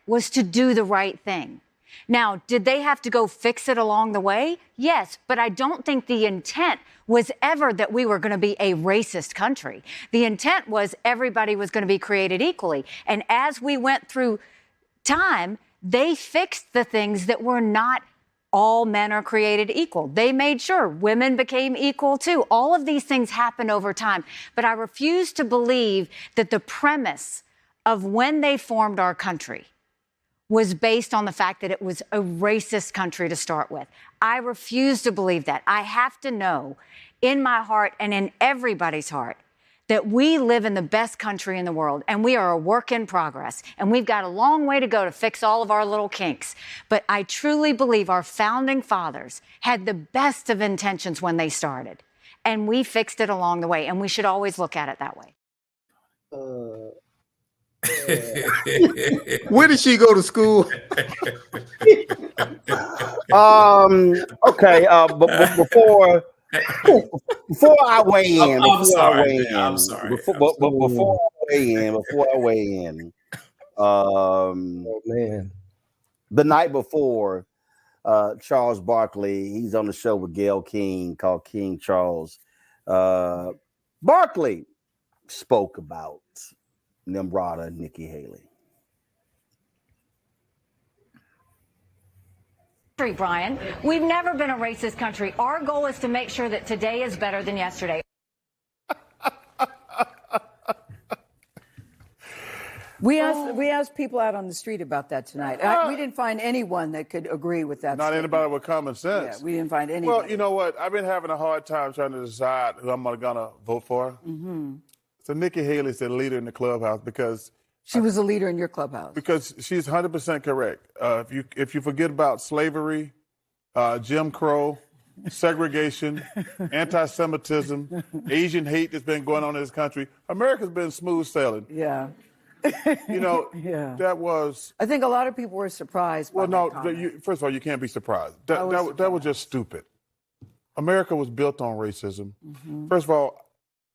was to do the right thing. Now, did they have to go fix it along the way? Yes, but I don't think the intent was ever that we were going to be a racist country. The intent was everybody was going to be created equally. And as we went through time, they fixed the things that were not all men are created equal. They made sure women became equal too. All of these things happened over time. But I refuse to believe that the premise of when they formed our country was based on the fact that it was a racist country to start with. I refuse to believe that. I have to know in my heart and in everybody's heart that we live in the best country in the world, and we are a work in progress, and we've got a long way to go to fix all of our little kinks. But I truly believe our founding fathers had the best of intentions when they started, and we fixed it along the way, and we should always look at it that way. Where did she go to school? Okay, but before I weigh in, before I weigh in, oh man, the night before, Charles Barkley, he's on the show with Gayle King called King Charles. Barkley spoke about Nimarata Nikki Haley. Brian, we've never been a racist country. Our goal is to make sure that today is better than yesterday. We asked people out on the street about that tonight. We didn't find anyone that could agree with that. Not statement. anybody with common sense. Yeah, we didn't find anybody. Well, you know what? I've been having a hard time trying to decide who I'm gonna vote for. Mm-hmm. So Nikki Haley's the leader in the clubhouse because she was a leader in your clubhouse. Because she's 100% correct. If you forget about slavery, Jim Crow, segregation, anti-Semitism, Asian hate that's been going on in this country, America's been smooth sailing. Yeah. You know, that was. I think a lot of people were surprised. Well, by no. First of all, you can't be surprised. That was just stupid. America was built on racism. Mm-hmm. First of all,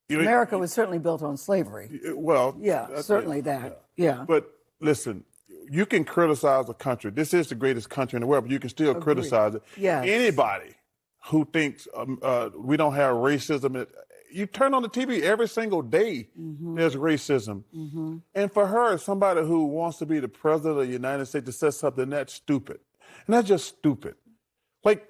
America was certainly built on slavery. Well, yeah, certainly that. Yeah. But listen, you can criticize a country. This is the greatest country in the world, but you can still criticize it. Yeah. Anybody who thinks we don't have racism, you turn on the TV every single day, there's racism. Mm-hmm. And for her, somebody who wants to be the president of the United States to say something that's stupid. And that's just stupid. Like,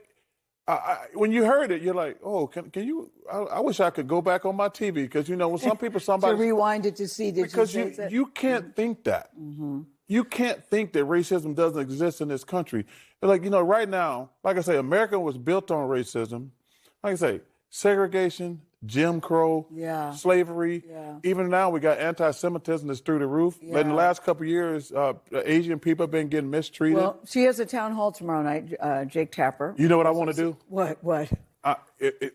when you heard it, you're like, oh, can you, I wish I could go back on my TV because, you know, when some people, somebody. To rewind it to see, because you can't think that. Mm-hmm. You can't think that racism doesn't exist in this country. Like, you know, right now, like I say, America was built on racism. Like I say, segregation, Jim Crow, slavery. Yeah. Even now, we got anti-Semitism that's through the roof. Yeah. In the last couple of years, Asian people have been getting mistreated. Well, she has a town hall tomorrow night, Jake Tapper. You know what I want to do? What?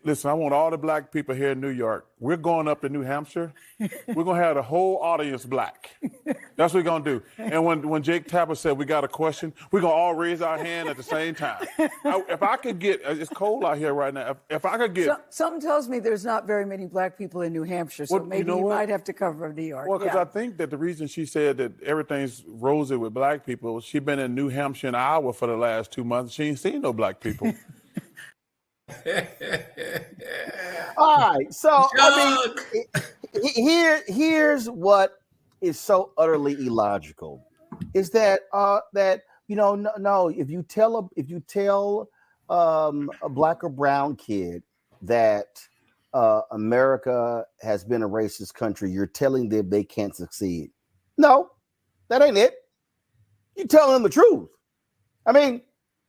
Listen, I want all the black people here in New York. We're going up to New Hampshire. We're going to have the whole audience black. That's what we're going to do. And when Jake Tapper said we got a question, we're going to all raise our hand at the same time. If I could get, it's cold out here right now. If I could get. Something tells me there's not very many black people in New Hampshire, so maybe you might have to cover New York. Well, because I think that the reason she said that everything's rosy with black people, she's been in New Hampshire an hour for the last 2 months. She ain't seen no black people. All right, so I mean, here's what is so utterly illogical, is that no, if you tell a black or brown kid that America has been a racist country, you're telling them they can't succeed. No, that ain't it. You're telling them the truth. I mean,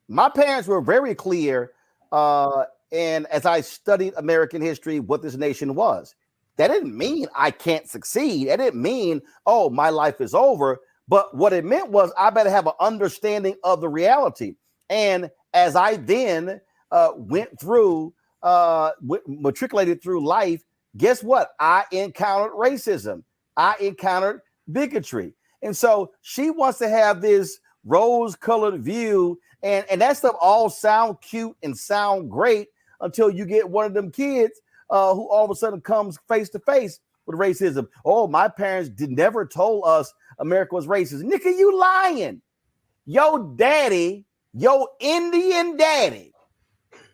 my parents were very clear. And as I studied American history, what this nation was, that didn't mean I can't succeed. That didn't mean, oh, my life is over. But what it meant was I better have an understanding of the reality. And as I then went through, matriculated through life, guess what? I encountered racism. I encountered bigotry. And so she wants to have this rose-colored view. And that stuff all sound cute and sound great until you get one of them kids who all of a sudden comes face to face with racism. Oh, my parents never told us America was racist. Nikki, you lying. Your daddy, your Indian daddy,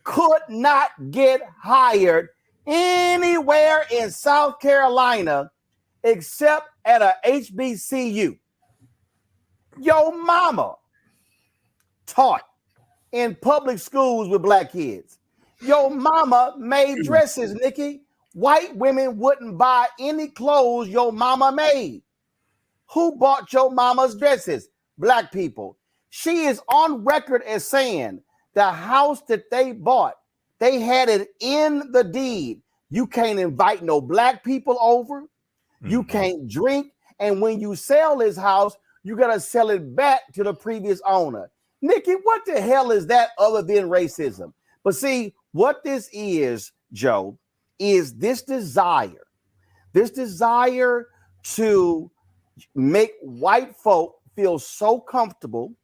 could not get hired anywhere in South Carolina except at a HBCU. Your mama taught in public schools with black kids. Your mama made dresses, Nikki. White women wouldn't buy any clothes your mama made. Who bought your mama's dresses? Black people. She is on record as saying the house that they bought, they had it in the deed. You can't invite no black people over. You can't drink. And when you sell this house, you got to sell it back to the previous owner. Nikki, what the hell is that other than racism? But see, what this is, Joe, is this desire to make white folk feel so comfortable.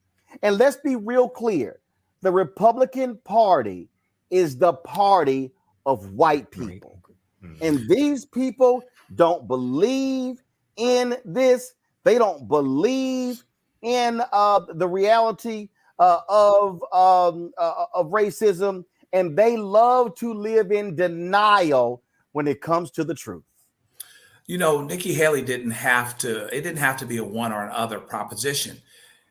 And let's be real clear. The Republican Party is the party of white people. And these people don't believe in this. They don't believe in the reality of racism, and they love to live in denial when it comes to the truth. Nikki Haley didn't have to, it didn't have to be a one or another proposition.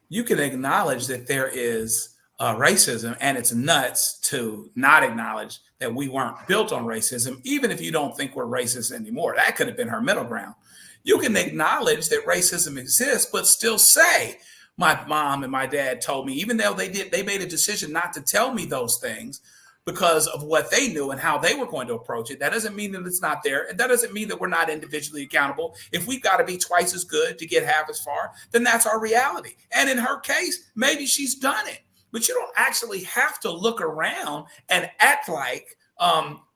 You can acknowledge that there is racism, and it's nuts to not acknowledge that we weren't built on racism, even if you don't think we're racist anymore. That could have been her middle ground. You can acknowledge that racism exists, but still say, my mom and my dad told me, even though they made a decision not to tell me those things because of what they knew and how they were going to approach it. That doesn't mean that it's not there. And that doesn't mean that we're not individually accountable. If we've got to be twice as good to get half as far, then that's our reality. And in her case, maybe she's done it. But you don't actually have to look around and act like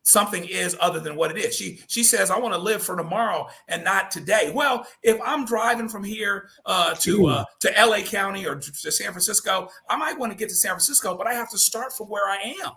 something is other than what it is. She says, I want to live for tomorrow and not today. Well, if I'm driving from here to LA County or to San Francisco, I might want to get to San Francisco, but I have to start from where I am.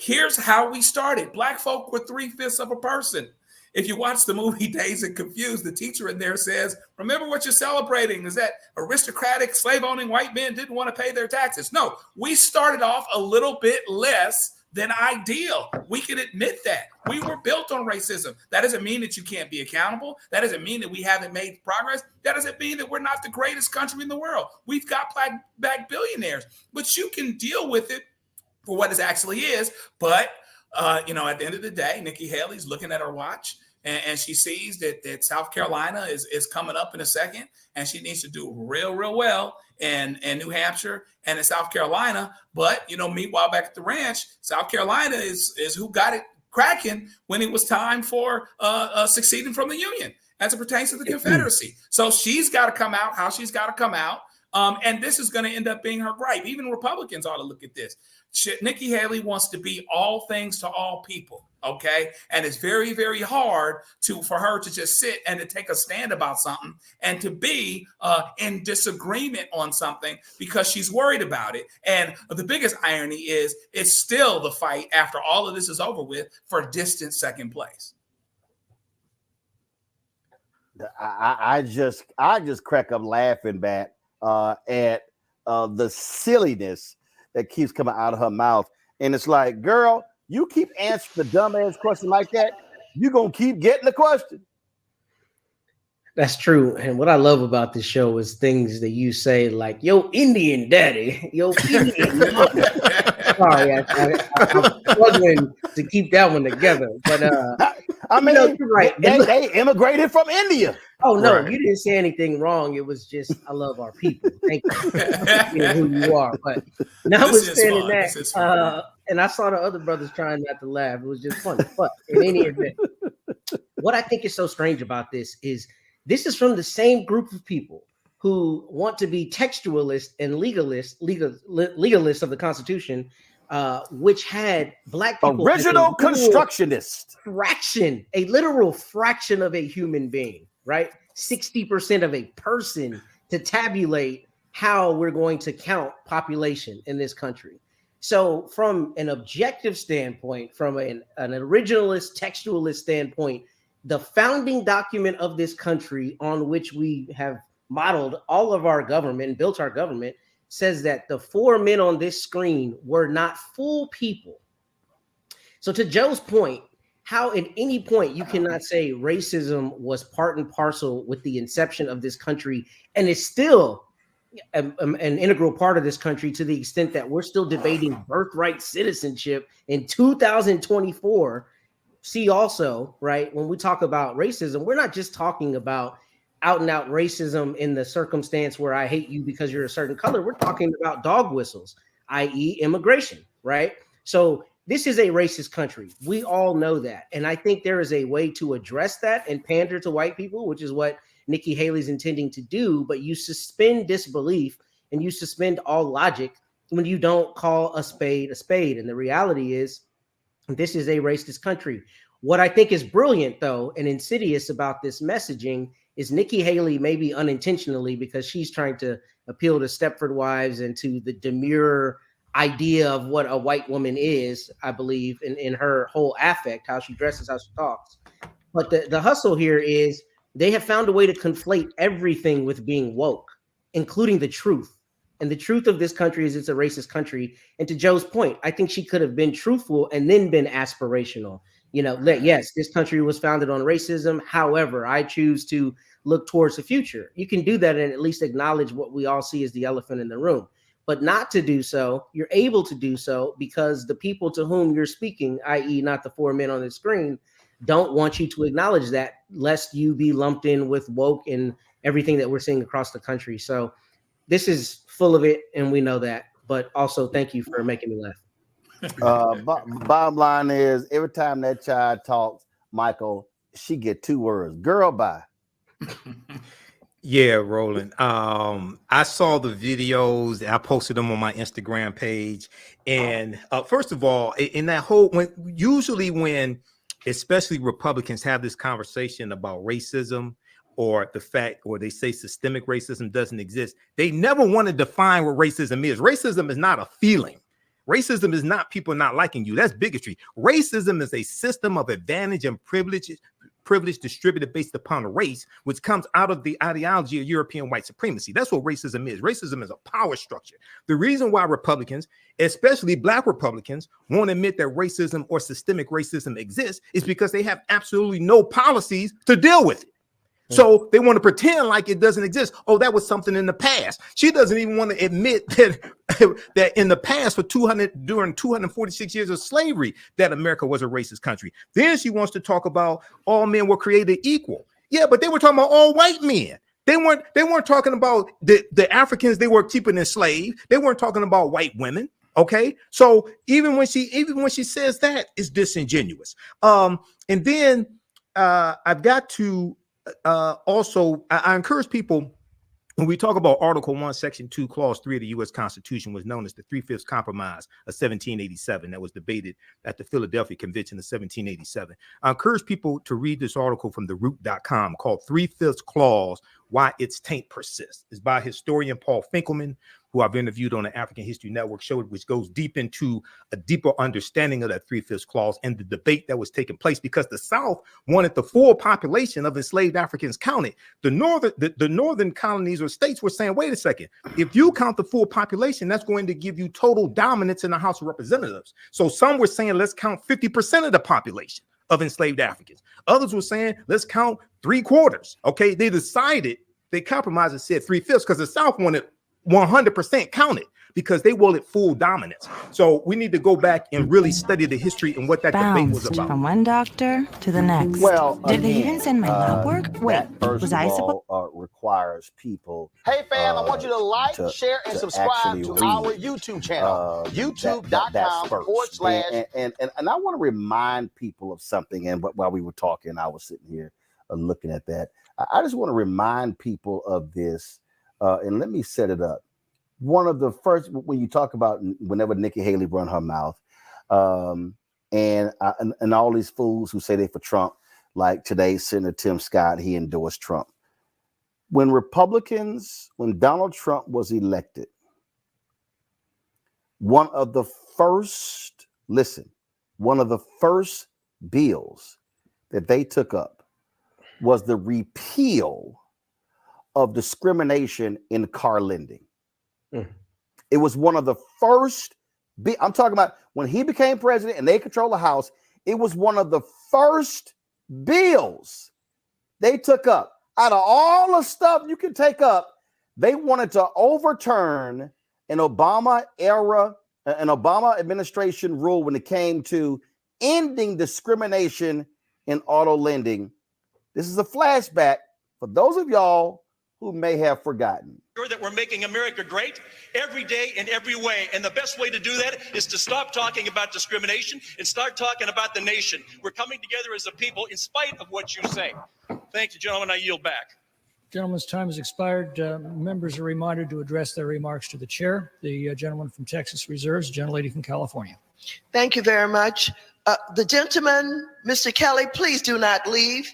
Here's how we started. Black folk were 3/5 of a person. If you watch the movie Dazed and Confused, the teacher in there says, remember what you're celebrating is that aristocratic slave-owning white men didn't want to pay their taxes. No, we started off a little bit less than ideal. We can admit that. We were built on racism. That doesn't mean that you can't be accountable. That doesn't mean that we haven't made progress. That doesn't mean that we're not the greatest country in the world. We've got black billionaires, but you can deal with it for what it actually is. But, at the end of the day, Nikki Haley's looking at her watch and she sees that South Carolina is coming up in a second, and she needs to do real, real well in New Hampshire and in South Carolina. But, meanwhile, back at the ranch, South Carolina is who got it cracking when it was time for succeeding from the Union as it pertains to the Confederacy. So she's got to come out how she's got to come out. And this is going to end up being her gripe. Even Republicans ought to look at this. Nikki Haley wants to be all things to all people, okay? And it's very, very hard for her to just sit and to take a stand about something and to be in disagreement on something because she's worried about it. And the biggest irony is it's still the fight after all of this is over with for distant second place. I just crack up laughing back at the silliness that keeps coming out of her mouth. And it's like, girl, you keep answering the dumbass question like that, you're going to keep getting the question. That's true. And what I love about this show is things that you say like, yo, Indian daddy, yo, Indian mother. Sorry, I'm struggling to keep that one together. But I mean, you're right. They immigrated from India. Oh, no, right. You didn't say anything wrong. It was just, I love our people. Thank you for who you are. But notwithstanding that, and I saw the other brothers trying not to laugh. It was just funny. But in any event, what I think is so strange about this is from the same group of people who want to be textualists and legalists of the Constitution, which had black people original constructionists a literal fraction of a human being, right? 60% of a person to tabulate how we're going to count population in this country. So from an objective standpoint, from an originalist, textualist standpoint, the founding document of this country on which we have modeled all of our government and built our government says that the four men on this screen were not full people. So to Joe's point, how at any point you cannot say racism was part and parcel with the inception of this country and is still an integral part of this country to the extent that we're still debating birthright citizenship in 2024. See also, right, when we talk about racism, we're not just talking about out and out racism in the circumstance where I hate you because you're a certain color. We're talking about dog whistles, i.e. immigration, right? So this is a racist country. We all know that. And I think there is a way to address that and pander to white people, which is what Nikki Haley's intending to do. But you suspend disbelief and you suspend all logic when you don't call a spade a spade. And the reality is this is a racist country. What I think is brilliant, though, and insidious about this messaging is Nikki Haley, maybe unintentionally, because she's trying to appeal to Stepford wives and to the demure idea of what a white woman is, I believe, in her whole affect, how she dresses, how she talks. But the hustle here is they have found a way to conflate everything with being woke, including the truth. And the truth of this country is it's a racist country. And to Joe's point, I think she could have been truthful and then been aspirational. Yes, this country was founded on racism. However, I choose to look towards the future. You can do that and at least acknowledge what we all see as the elephant in the room. But not to do so, you're able to do so because the people to whom you're speaking, i.e. not the four men on the screen, don't want you to acknowledge that, lest you be lumped in with woke and everything that we're seeing across the country. So this is full of it, and we know that. But also, thank you for making me laugh. Bottom line is, every time that child talks, Michael, she get 2 words. Girl, bye. Yeah, Roland. I saw the videos. I posted them on my Instagram page. And first of all, in that whole, when especially Republicans have this conversation about racism or the fact, or they say systemic racism doesn't exist, they never want to define what racism is. Racism is not a feeling. Racism is not people not liking you. That's bigotry. Racism is a system of advantage and privilege distributed based upon race, which comes out of the ideology of European white supremacy. That's what racism is. Racism is a power structure. The reason why Republicans, especially Black Republicans, won't admit that racism or systemic racism exists is because they have absolutely no policies to deal with it. So they want to pretend like it doesn't exist. Oh, that was something in the past. She doesn't even want to admit that in the past during 246 years of slavery, that America was a racist country. Then she wants to talk about all men were created equal. Yeah, but they were talking about all white men. They weren't talking about the Africans they were keeping enslaved. They weren't talking about white women. Okay, so even when she says that, it's disingenuous. And then I've got to. Also, I encourage people, when we talk about Article 1, Section 2, Clause 3 of the U.S. Constitution, was known as the Three-Fifths Compromise of 1787 that was debated at the Philadelphia Convention of 1787. I encourage people to read this article from theroot.com called Three-Fifths Clause, Why Its Taint Persists. It's by historian Paul Finkelman, who I've interviewed on the African History Network show, which goes deep into a deeper understanding of that Three-Fifths Clause and the debate that was taking place, because the South wanted the full population of enslaved Africans counted. The northern colonies or states were saying, wait a second, if you count the full population, that's going to give you total dominance in the House of Representatives. So some were saying, let's count 50% of the population of enslaved Africans. Others were saying, let's count 3/4. Okay, they compromised and said 3/5 because the South wanted 100% counted because they wanted full dominance. So we need to go back and really study the history and what that debate was about. From one doctor to the next. Well, did they even send my lab work? Wait, was I supposed? Requires people. Hey fam, I want you to like, share, and subscribe to our YouTube channel, youtube.com/. And I want to remind people of something. And while we were talking, I was sitting here looking at that. I just want to remind people of this. And let me set it up. One of the first, when you talk about whenever Nikki Haley run her mouth, and all these fools who say they for Trump, like today, Senator Tim Scott, he endorsed Trump. When Donald Trump was elected, one of the first bills that they took up was the repeal of discrimination in car lending. It was one of the first. I'm talking about when he became president and they control the House. It was one of the first bills they took up. Out of all the stuff you can take up, they wanted to overturn an Obama administration rule when it came to ending discrimination in auto lending. This is a flashback for those of y'all who may have forgotten. That we're making America great every day in every way. And the best way to do that is to stop talking about discrimination and start talking about the nation. We're coming together as a people in spite of what you say. Thank you, gentlemen. I yield back. Gentleman's time has expired. Members are reminded to address their remarks to the chair. The gentleman from Texas reserves, the gentlelady from California. Thank you very much. The gentleman, Mr. Kelly, please do not leave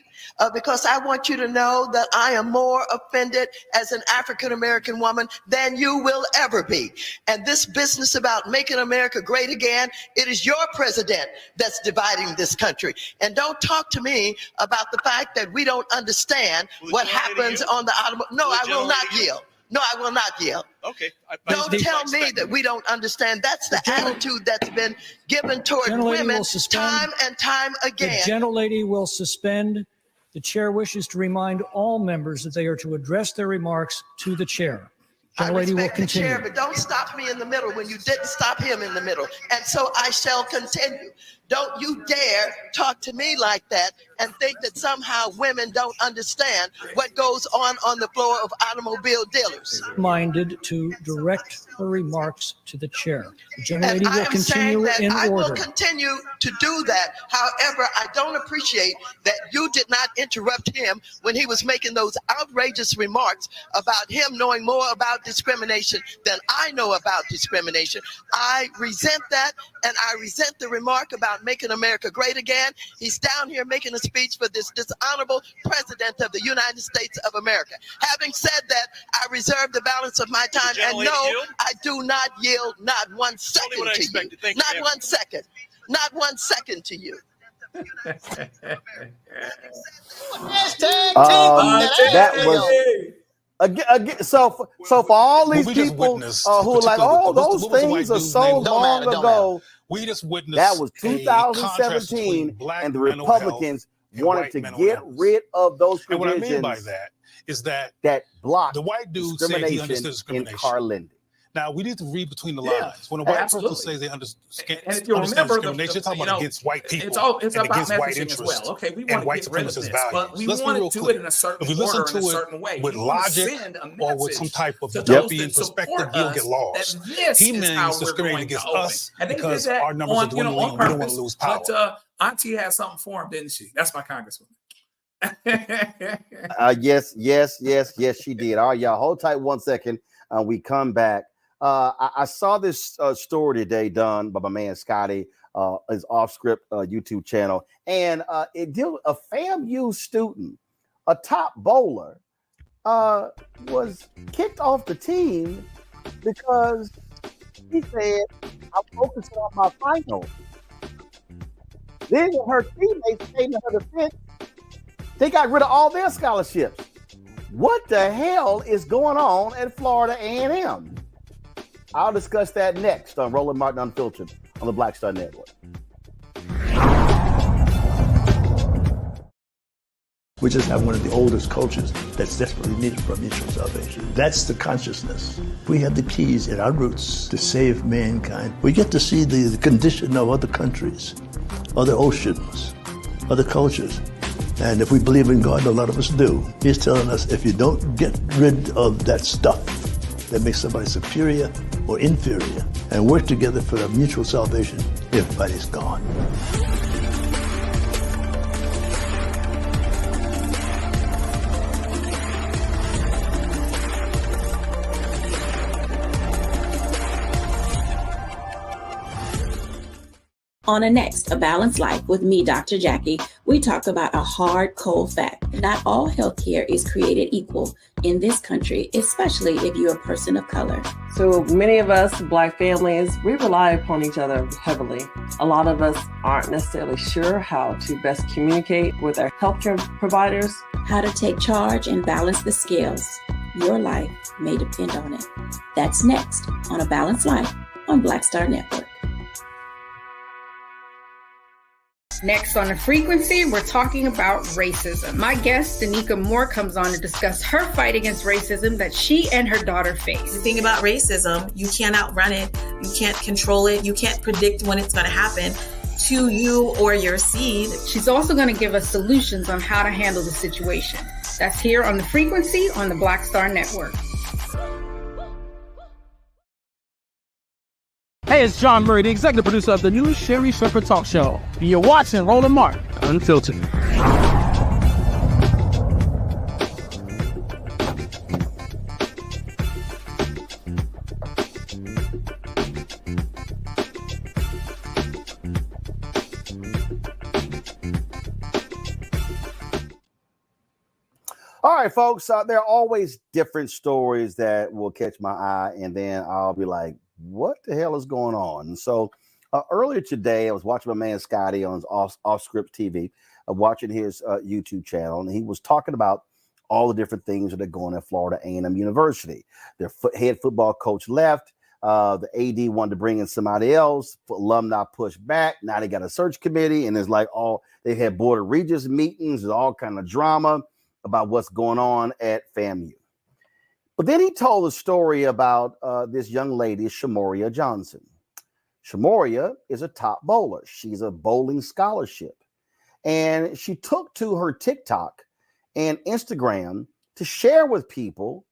because I want you to know that I am more offended as an African-American woman than you will ever be. And this business about making America great again, it is your president that's dividing this country. And don't talk to me about the fact that we don't understand what happens on the automobile. No, I will not yield. No, I will not yell. Okay. Don't tell me that we don't understand. That's the attitude that's been given toward women time and time again. The gentlelady will suspend. The chair wishes to remind all members that they are to address their remarks to the chair. I Gentlelady will respect the continue. chair, but don't stop me in the middle when you didn't stop him in the middle. And so I shall continue. Don't you dare talk to me like that and think that somehow women don't understand what goes on the floor of automobile dealers. Minded to direct her remarks to the chair. The And gentlelady I will am continue saying in that I will order. continue to do that. However, I don't appreciate that you did not interrupt him when he was making those outrageous remarks about him knowing more about discrimination than I know about discrimination. I resent that, and I resent the remark about making America great again. He's down here making a speech for this dishonorable president of the United States of America. Having said that, I reserve the balance of my time, and no, I do not yield not 1 second to you. Not 1 second. Not 1 second to you. That was again. So for all these people who are like, oh, those things are so long ago. We just witnessed that was 2017, and the Republicans wanted to get rid of those provisions. And what I mean by that is that block the white dude said he understood discrimination. In Carlinden. Now, we need to read between the lines. When a white person says they understand discrimination, they're talking about against white people it's and about against white messaging interests as well. Okay, we want to white get rid of supremacist this, but we want to do it in a certain order, in a certain way. With logic or with some type of utopian utopian perspective, he'll get lost. He means discriminating against us because our numbers are dwindling and we don't want to lose power. But Auntie had something for him, didn't she? That's my congresswoman. Yes, she did. All right, y'all, hold tight 1 second. We come back. I saw this story today done by my man Scotty, his off-script YouTube channel, and it deals a FAMU student, a top bowler, was kicked off the team because he said, "I'm focusing on my finals." Then her teammates came to her defense. They got rid of all their scholarships. What the hell is going on at Florida A&M? I'll discuss that next on Roland Martin Unfiltered on the Black Star Network. We just have one of the oldest cultures that's desperately needed for mutual salvation. That's the consciousness. We have the keys in our roots to save mankind. We get to see the condition of other countries, other oceans, other cultures. And if we believe in God, a lot of us do, He's telling us if you don't get rid of that stuff that makes somebody superior or inferior and work together for the mutual salvation, everybody's gone. On a next, A Balanced Life with me, Dr. Jackie, we talk about a hard, cold fact. Not all healthcare is created equal in this country, especially if you're a person of color. So many of us, Black families, we rely upon each other heavily. A lot of us aren't necessarily sure how to best communicate with our healthcare providers. How to take charge and balance the scales. Your life may depend on it. That's next on A Balanced Life on Black Star Network. Next on The Frequency, we're talking about racism. My guest, Danica Moore, comes on to discuss her fight against racism that she and her daughter face. The thing about racism, you can't outrun it. You can't control it. You can't predict when it's going to happen to you or your seed. She's also going to give us solutions on how to handle the situation. That's here on The Frequency on the Black Star Network. Hey, it's John Murray, the executive producer of the new Sherry Shepherd Talk Show. And you're watching Roland Martin Unfiltered. All right, folks, there are always different stories that will catch my eye, and then I'll be like, what the hell is going on? And so earlier today, I was watching my man Scotty on his off-script TV, watching his YouTube channel, and he was talking about all the different things that are going at Florida A&M University. Their head football coach left. The AD wanted to bring in somebody else. Alumni pushed back. Now they got a search committee, and it's like they had board of regents meetings. There's all kind of drama about what's going on at FAMU. But then he told a story about this young lady, Shamoria Johnson. Shamoria is a top bowler. She's a bowling scholarship. And she took to her TikTok and Instagram to share with people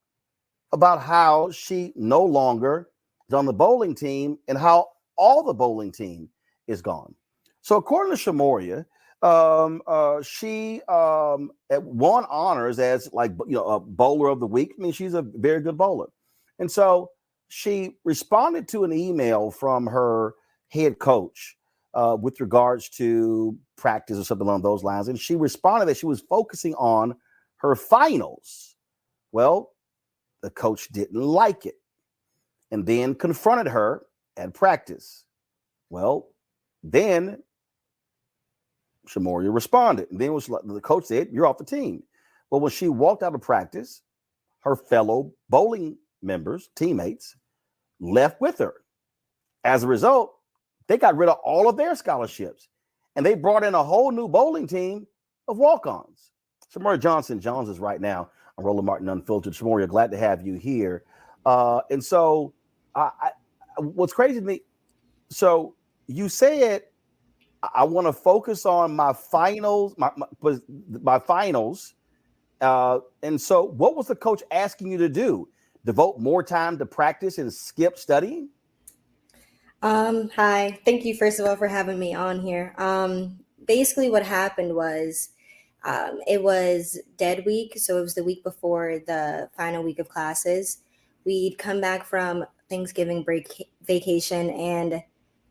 about how she no longer is on the bowling team and how all the bowling team is gone. So according to Shamoria, she won honors as a bowler of the week. I mean, she's a very good bowler. And so she responded to an email from her head coach with regards to practice or something along those lines. And she responded that she was focusing on her finals. Well, the coach didn't like it and then confronted her at practice. Well, then Shamoria responded. And then the coach said, "You're off the team." Well, when she walked out of practice, her fellow bowling members, teammates, left with her. As a result, they got rid of all of their scholarships and they brought in a whole new bowling team of walk-ons. Shamoria Jones is right now on Roland Martin Unfiltered. Shamoria, glad to have you here. And so what's crazy to me, so you said, I want to focus on my finals, my finals. And so what was the coach asking you to do? Devote more time to practice and skip studying? Hi, thank you first of all for having me on here. Basically what happened was it was dead week. So it was the week before the final week of classes. We'd come back from Thanksgiving break vacation, and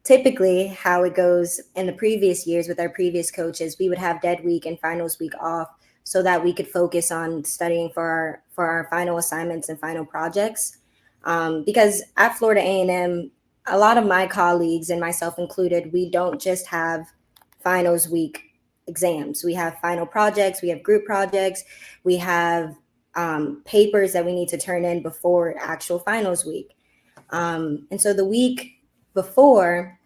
typically how it goes in the previous years with our previous coaches, we would have dead week and finals week off so that we could focus on studying for our final assignments and final projects. Because at Florida A&M, a lot of my colleagues and myself included, we don't just have finals week exams. We have final projects, we have group projects, we have papers that we need to turn in before actual finals week. And so the week before,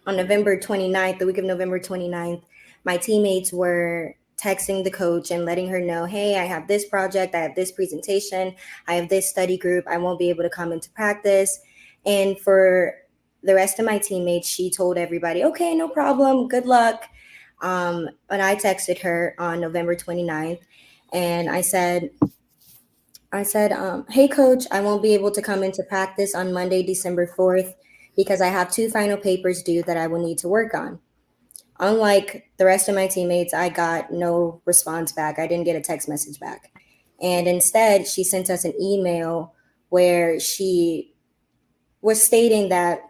on November 29th, the week of November 29th, my teammates were texting the coach and letting her know, hey, I have this project, I have this presentation, I have this study group, I won't be able to come into practice. And for the rest of my teammates, she told everybody, okay, no problem, good luck. And I texted her on November 29th and I said, hey coach, I won't be able to come into practice on Monday, December 4th, because I have 2 final papers due that I will need to work on. Unlike the rest of my teammates, I got no response back. I didn't get a text message back. And instead, she sent us an email where she was stating that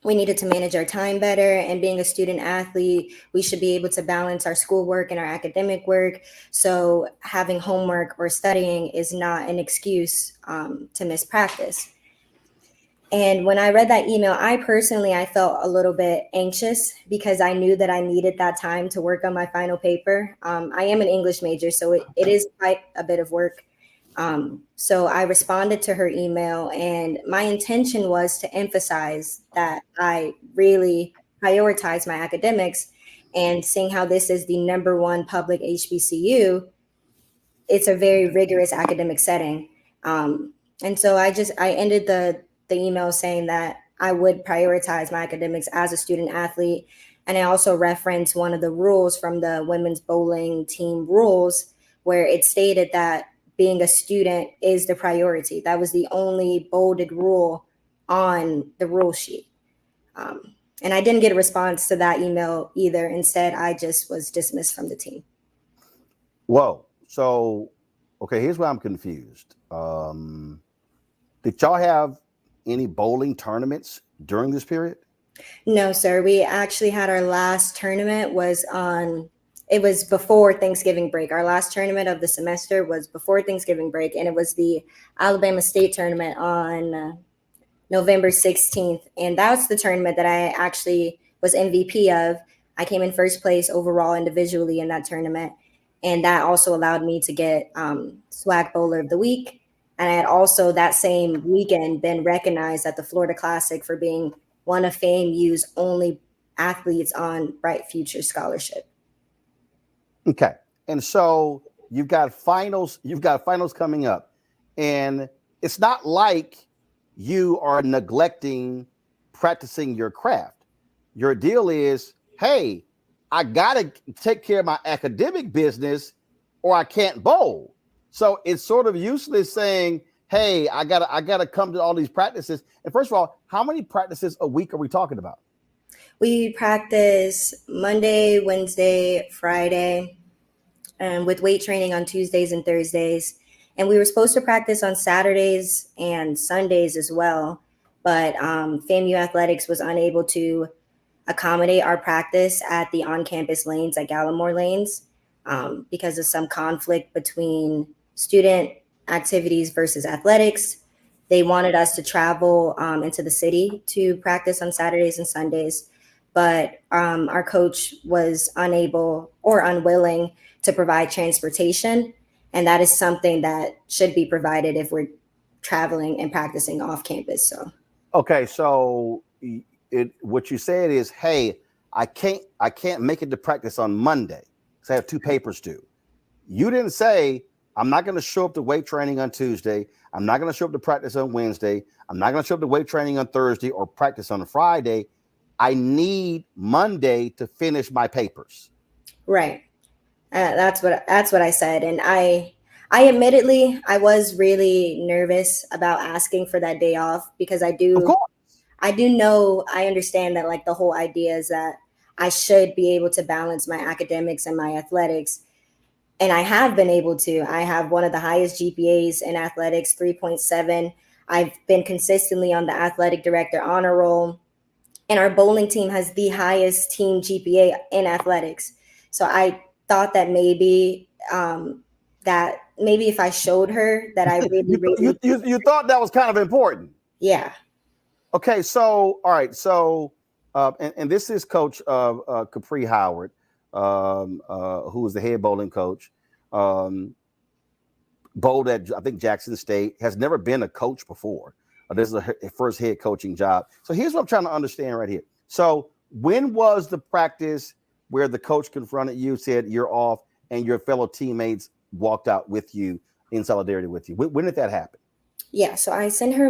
we needed to manage our time better, and being a student athlete, we should be able to balance our schoolwork and our academic work. So having homework or studying is not an excuse to miss practice. And when I read that email, I felt a little bit anxious because I knew that I needed that time to work on my final paper. I am an English major, so it is quite a bit of work. So I responded to her email, and my intention was to emphasize that I really prioritize my academics, and seeing how this is the #1 public HBCU, it's a very rigorous academic setting. And so I ended the email saying that I would prioritize my academics as a student athlete. And I also referenced one of the rules from the women's bowling team rules, where it stated that being a student is the priority. That was the only bolded rule on the rule sheet. And I didn't get a response to that email either. Instead, I just was dismissed from the team. Whoa. So, okay, here's where I'm confused. Did y'all have any bowling tournaments during this period? No, sir. We actually had our last tournament it was before Thanksgiving break. Our last tournament of the semester was before Thanksgiving break, and it was the Alabama State tournament on November 16th. And that's the tournament that I actually was MVP of. I came in first place overall individually in that tournament. And that also allowed me to get SWAC Bowler of the Week. And I had also that same weekend been recognized at the Florida Classic for being one of FAMU's only athletes on Bright Future Scholarship. Okay. And so you've got finals coming up. And it's not like you are neglecting practicing your craft. Your deal is, hey, I gotta take care of my academic business or I can't bowl. So it's sort of useless saying, hey, I gotta come to all these practices. And first of all, how many practices a week are we talking about? We practice Monday, Wednesday, Friday, with weight training on Tuesdays and Thursdays. And we were supposed to practice on Saturdays and Sundays as well. But FAMU Athletics was unable to accommodate our practice at the on-campus lanes at Gallimore Lanes because of some conflict between student activities versus athletics. They wanted us to travel into the city to practice on Saturdays and Sundays, but our coach was unable or unwilling to provide transportation. And that is something that should be provided if we're traveling and practicing off campus. So, okay. So what you said is, hey, I can't make it to practice on Monday because I have 2 papers due. You didn't say, I'm not going to show up to weight training on Tuesday. I'm not going to show up to practice on Wednesday. I'm not going to show up to weight training on Thursday or practice on a Friday. I need Monday to finish my papers. Right. That's what I said. And I admittedly, I was really nervous about asking for that day off because I understand that like the whole idea is that I should be able to balance my academics and my athletics. And I have been able to. I have one of the highest GPAs in athletics, 3.7. I've been consistently on the athletic director honor roll. And our bowling team has the highest team GPA in athletics. So I thought that maybe if I showed her that I really you thought that was kind of important. Yeah. Okay. So all right. So and this is Coach Capri Howard, who is the head bowling coach. Bowled at I think Jackson State, has never been a coach before. This is her first head coaching job. So here's what I'm trying to understand right here. So when was the practice where the coach confronted you, said you're off, and your fellow teammates walked out with you in solidarity with you? When did that happen? Yeah, so I sent her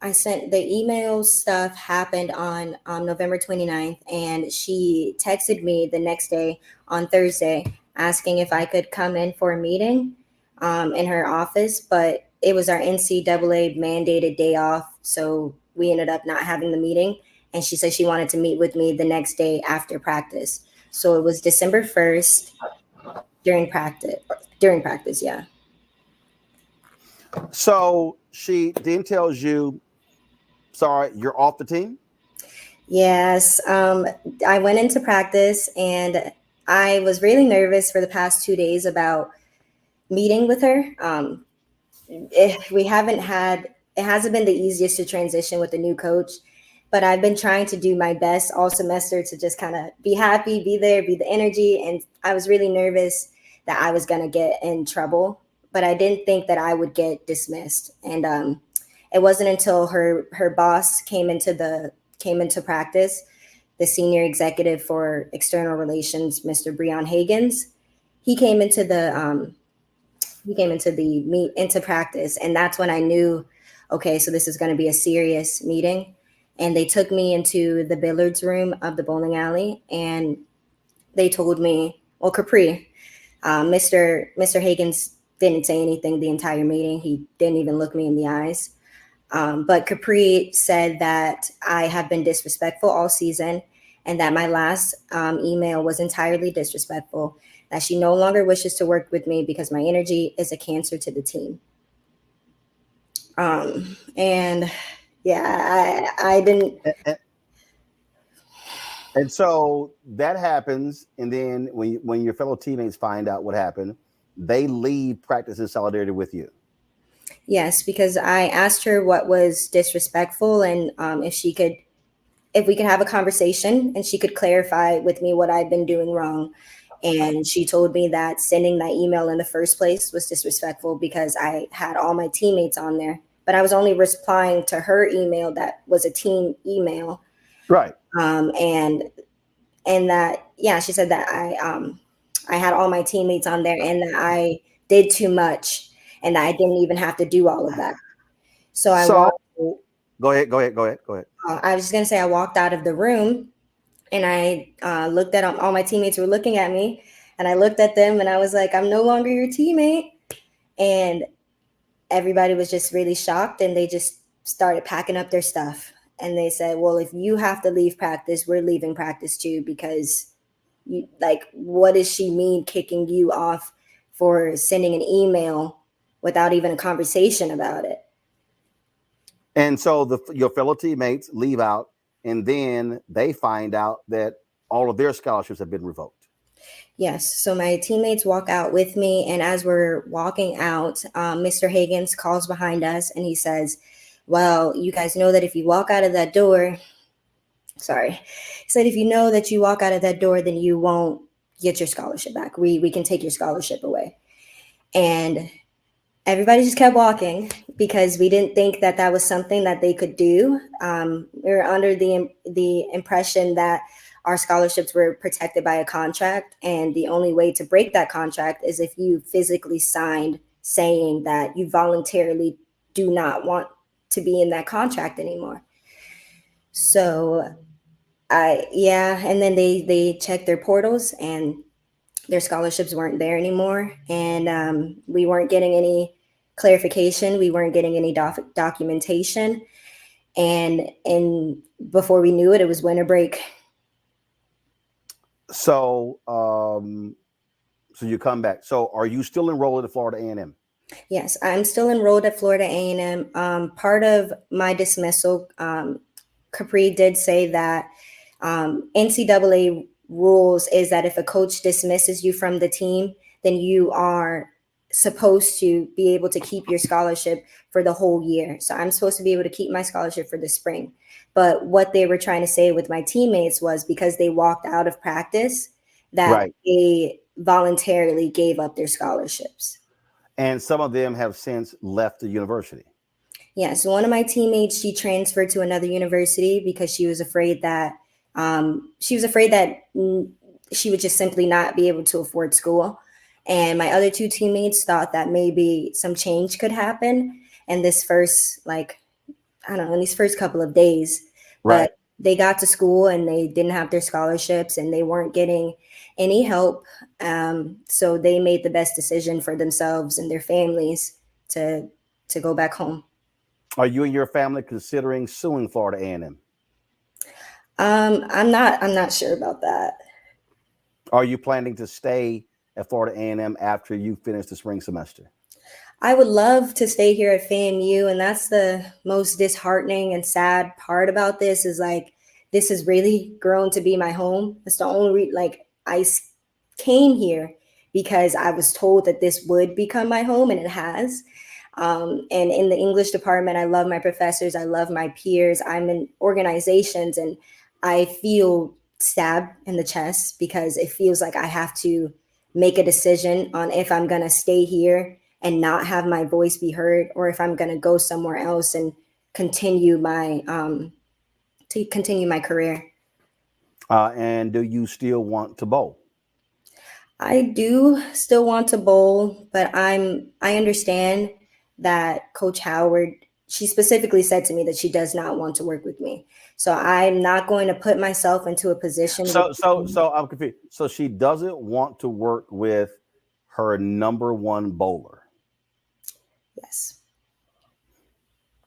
I sent the email stuff happened on November 29th, and she texted me the next day on Thursday asking if I could come in for a meeting in her office, but it was our NCAA mandated day off, so we ended up not having the meeting. And she said she wanted to meet with me the next day after practice. So it was December 1st during practice, yeah. So she then tells you, sorry, you're off the team? Yes. I went into practice and I was really nervous for the past 2 days about meeting with her. It hasn't been the easiest to transition with a new coach, but I've been trying to do my best all semester to just kind of be happy, be there, be the energy. And I was really nervous that I was going to get in trouble, but I didn't think that I would get dismissed. And it wasn't until her boss came into practice, the senior executive for external relations, Mr. Breon Higgins. He came into practice, and that's when I knew, okay, so this is going to be a serious meeting. And they took me into the billiards room of the bowling alley, and they told me, well, Capri, Mr. Higgins didn't say anything the entire meeting. He didn't even look me in the eyes. But Capri said that I have been disrespectful all season, and that my last email was entirely disrespectful, that she no longer wishes to work with me because my energy is a cancer to the team. And yeah, I didn't. And so that happens. And then when your fellow teammates find out what happened, they leave practice in solidarity with you. Yes, because I asked her what was disrespectful and if we could have a conversation and she could clarify with me what I've been doing wrong. And she told me that sending that email in the first place was disrespectful because I had all my teammates on there, but I was only replying to her email that was a team email. Right. And that, yeah, she said that I had all my teammates on there and that I did too much and that I didn't even have to do all of that. So go ahead. I was just going to say I walked out of the room and I looked at all my teammates were looking at me and I looked at them and I was like, I'm no longer your teammate. And everybody was just really shocked and they just started packing up their stuff. And they said, well, if you have to leave practice, we're leaving practice too, because what does she mean kicking you off for sending an email without even a conversation about it? And so your fellow teammates leave out, and then they find out that all of their scholarships have been revoked. Yes. So my teammates walk out with me. And as we're walking out, Mr. Higgins calls behind us and he says, well, you guys know that if you walk out of that door, he said, if you know that you walk out of that door, then you won't get your scholarship back. We can take your scholarship away. And everybody just kept walking because we didn't think that that was something that they could do. We were under the impression that our scholarships were protected by a contract. And the only way to break that contract is if you physically signed saying that you voluntarily do not want to be in that contract anymore. So and then they checked their portals and their scholarships weren't there anymore. And we weren't getting any clarification. We weren't getting any documentation. And before we knew it, it was winter break. So, so you come back. So are you still enrolled at Florida A&M? Yes, I'm still enrolled at Florida A&M. Part of my dismissal, Capri did say that NCAA rules is that if a coach dismisses you from the team, then you are supposed to be able to keep your scholarship for the whole year. So I'm supposed to be able to keep my scholarship for the spring. But what they were trying to say with my teammates was because they walked out of practice, that they voluntarily gave up their scholarships. And some of them have since left the university. Yeah, so one of my teammates, she transferred to another university because she was afraid that she would just simply not be able to afford school. And my other two teammates thought that maybe some change could happen in this first, in these first couple of days. Right. But they got to school and they didn't have their scholarships and they weren't getting any help. So they made the best decision for themselves and their families to go back home. Are you and your family considering suing Florida A&M? I'm not sure about that. Are you planning to stay at Florida A&M after you finish the spring semester? I would love to stay here at FAMU, and that's the most disheartening and sad part about this is this has really grown to be my home. That's the only I came here because I was told that this would become my home, and it has. And in the English department, I love my professors. I love my peers. I'm in organizations and I feel stabbed in the chest because it feels like I have to make a decision on if I'm going to stay here and not have my voice be heard, or if I'm going to go somewhere else and continue my career. And do you still want to bowl? I do still want to bowl, but I understand that Coach Howard, she specifically said to me that she does not want to work with me. So I'm not going to put myself into a position. So I'm confused. So she doesn't want to work with her number one bowler. Yes.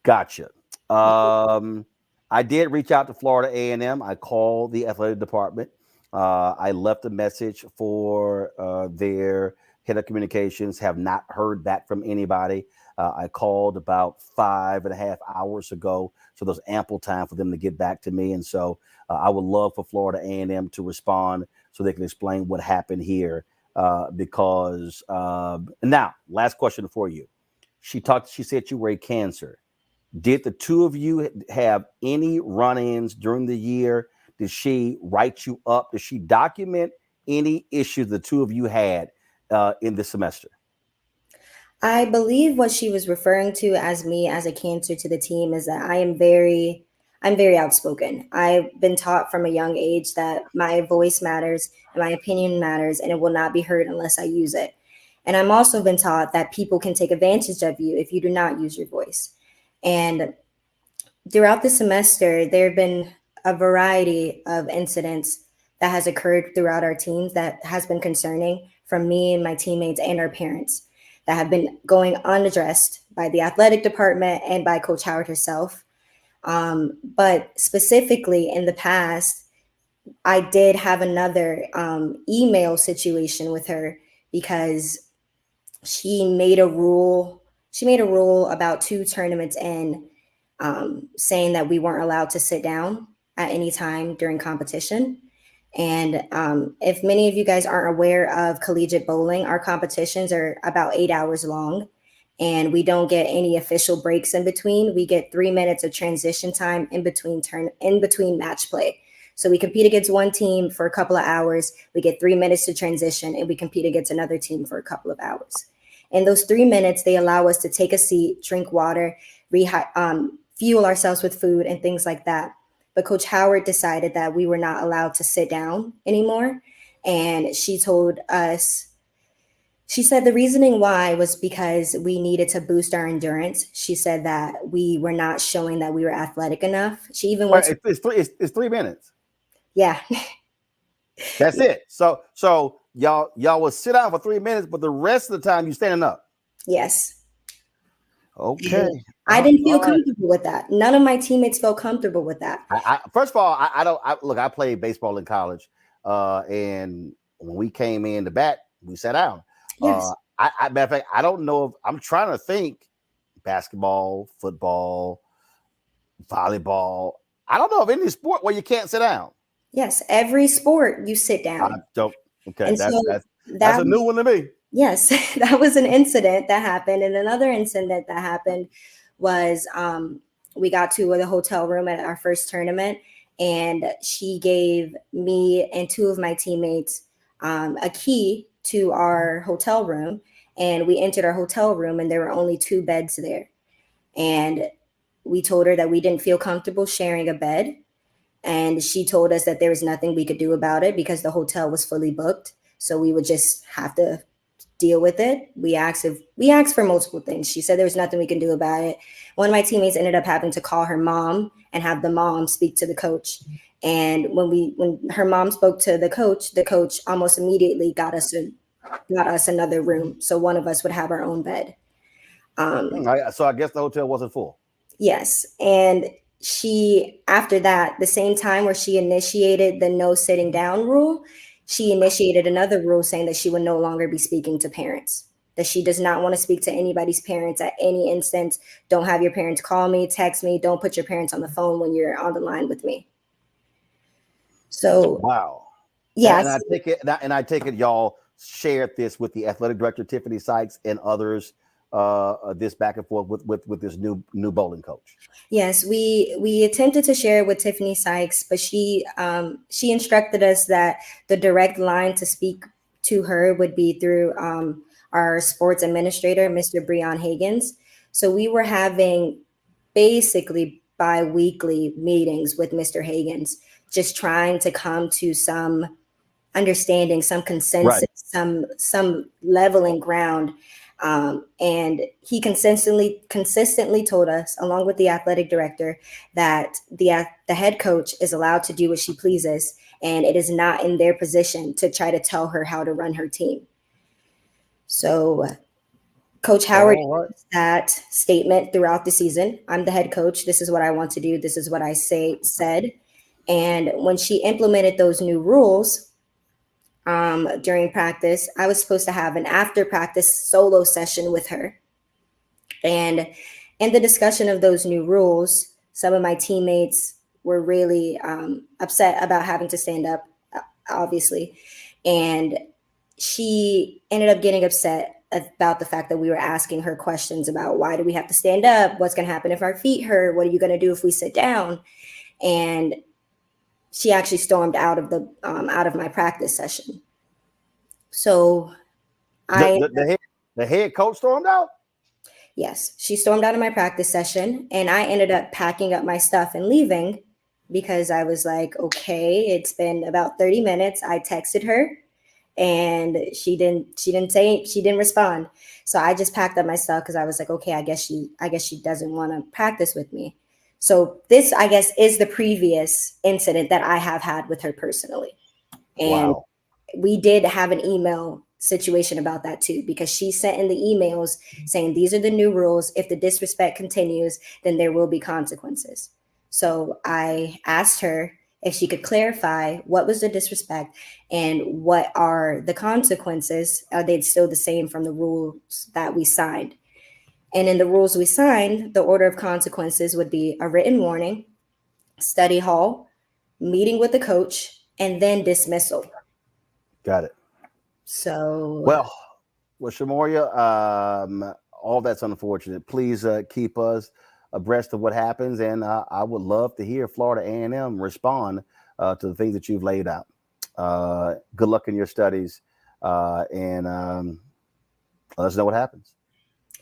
Gotcha. I did reach out to Florida A&M. I called the athletic department. I left a message for their head of communications. Have not heard back from anybody. I called about 5.5 hours ago, so there's ample time for them to get back to me. And so I would love for Florida A&M to respond so they can explain what happened here. Because now, last question for you. She said you were a Cancer. Did the two of you have any run-ins during the year? Did she write you up? Did she document any issues the two of you had in this semester? I believe what she was referring to as me as a cancer to the team is that I'm very outspoken. I've been taught from a young age that my voice matters and my opinion matters, and it will not be heard unless I use it. And I'm also been taught that people can take advantage of you if you do not use your voice. And throughout the semester, there have been a variety of incidents that has occurred throughout our teams that has been concerning from me and my teammates and our parents, that have been going unaddressed by the athletic department and by Coach Howard herself. But specifically in the past, I did have another email situation with her because she made a rule about 2 tournaments in, saying that we weren't allowed to sit down at any time during competition. And if many of you guys aren't aware of collegiate bowling, our competitions are about 8 hours long, and we don't get any official breaks in between. We get 3 minutes of transition time in between match play. So we compete against one team for a couple of hours, we get 3 minutes to transition, and we compete against another team for a couple of hours. In those 3 minutes, they allow us to take a seat, drink water, fuel ourselves with food and things like that. But Coach Howard decided that we were not allowed to sit down anymore. And she told us, she said the reasoning why was because we needed to boost our endurance. She said that we were not showing that we were athletic enough. She even went to, it's 3 minutes. Yeah. That's it. So y'all will sit down for 3 minutes, but the rest of the time you standing up. Yes. Okay. I didn't feel comfortable with that. None of my teammates felt comfortable with that. First of all, I played baseball in college, and when we came in to bat, we sat down. Yes. Matter of fact, I don't know if I'm trying to think basketball, football, volleyball. I don't know of any sport where you can't sit down. Yes, every sport you sit down. I don't. Okay, And that's a new one to me. Yes, that was an incident that happened. And another incident that happened was we got to the hotel room at our first tournament, and she gave me and 2 of my teammates a key to our hotel room. And we entered our hotel room, and there were only 2 beds there. And we told her that we didn't feel comfortable sharing a bed. And she told us that there was nothing we could do about it because the hotel was fully booked. So we would just have to deal with it. We asked for multiple things. She said there was nothing we can do about it. One of my teammates ended up having to call her mom and have the mom speak to the coach. And when her mom spoke to the coach almost immediately got us another room. So one of us would have our own bed. So I guess the hotel wasn't full. Yes. And she, after that, the same time where she initiated the no sitting down rule, she initiated another rule saying that she would no longer be speaking to parents, that she does not want to speak to anybody's parents at any instance. Don't have your parents call me, text me. Don't put your parents on the phone when you're on the line with me. So, wow. Yeah. And I take it y'all shared this with the athletic director, Tiffany Sykes, and others, this back and forth with this new bowling coach. Yes, we attempted to share it with Tiffany Sykes, but she instructed us that the direct line to speak to her would be through our sports administrator, Mr. Breon Higgins. So we were having basically bi-weekly meetings with Mr. Higgins, just trying to come to some understanding, some consensus, right, some leveling ground. And he consistently told us, along with the athletic director, that the head coach is allowed to do what she pleases, and it is not in their position to try to tell her how to run her team. So Coach Howard used that statement throughout the season. I'm the head coach. This is what I want to do. This is what I said. And when she implemented those new rules, during practice, I was supposed to have an after practice solo session with her. And in the discussion of those new rules, some of my teammates were really upset about having to stand up, obviously. And she ended up getting upset about the fact that we were asking her questions about why do we have to stand up? What's going to happen if our feet hurt? What are you going to do if we sit down? And she actually stormed out of my practice session. So the head coach stormed out? Yes, she stormed out of my practice session, and I ended up packing up my stuff and leaving because I was like, okay, it's been about 30 minutes. I texted her and she didn't respond. So I just packed up my stuff because I was like, okay, I guess she doesn't want to practice with me. So this, I guess, is the previous incident that I have had with her personally. And we did have an email situation about that too, because she sent in the emails saying these are the new rules. If the disrespect continues, then there will be consequences. So I asked her if she could clarify what was the disrespect and what are the consequences. Are they still the same from the rules that we signed? And in the rules we signed, the order of consequences would be a written warning, study hall, meeting with the coach, and then dismissal. Got it. So well, Shamoria, all that's unfortunate. Please keep us abreast of what happens, and I would love to hear Florida A&M respond to the things that you've laid out. Good luck in your studies, and let us know what happens.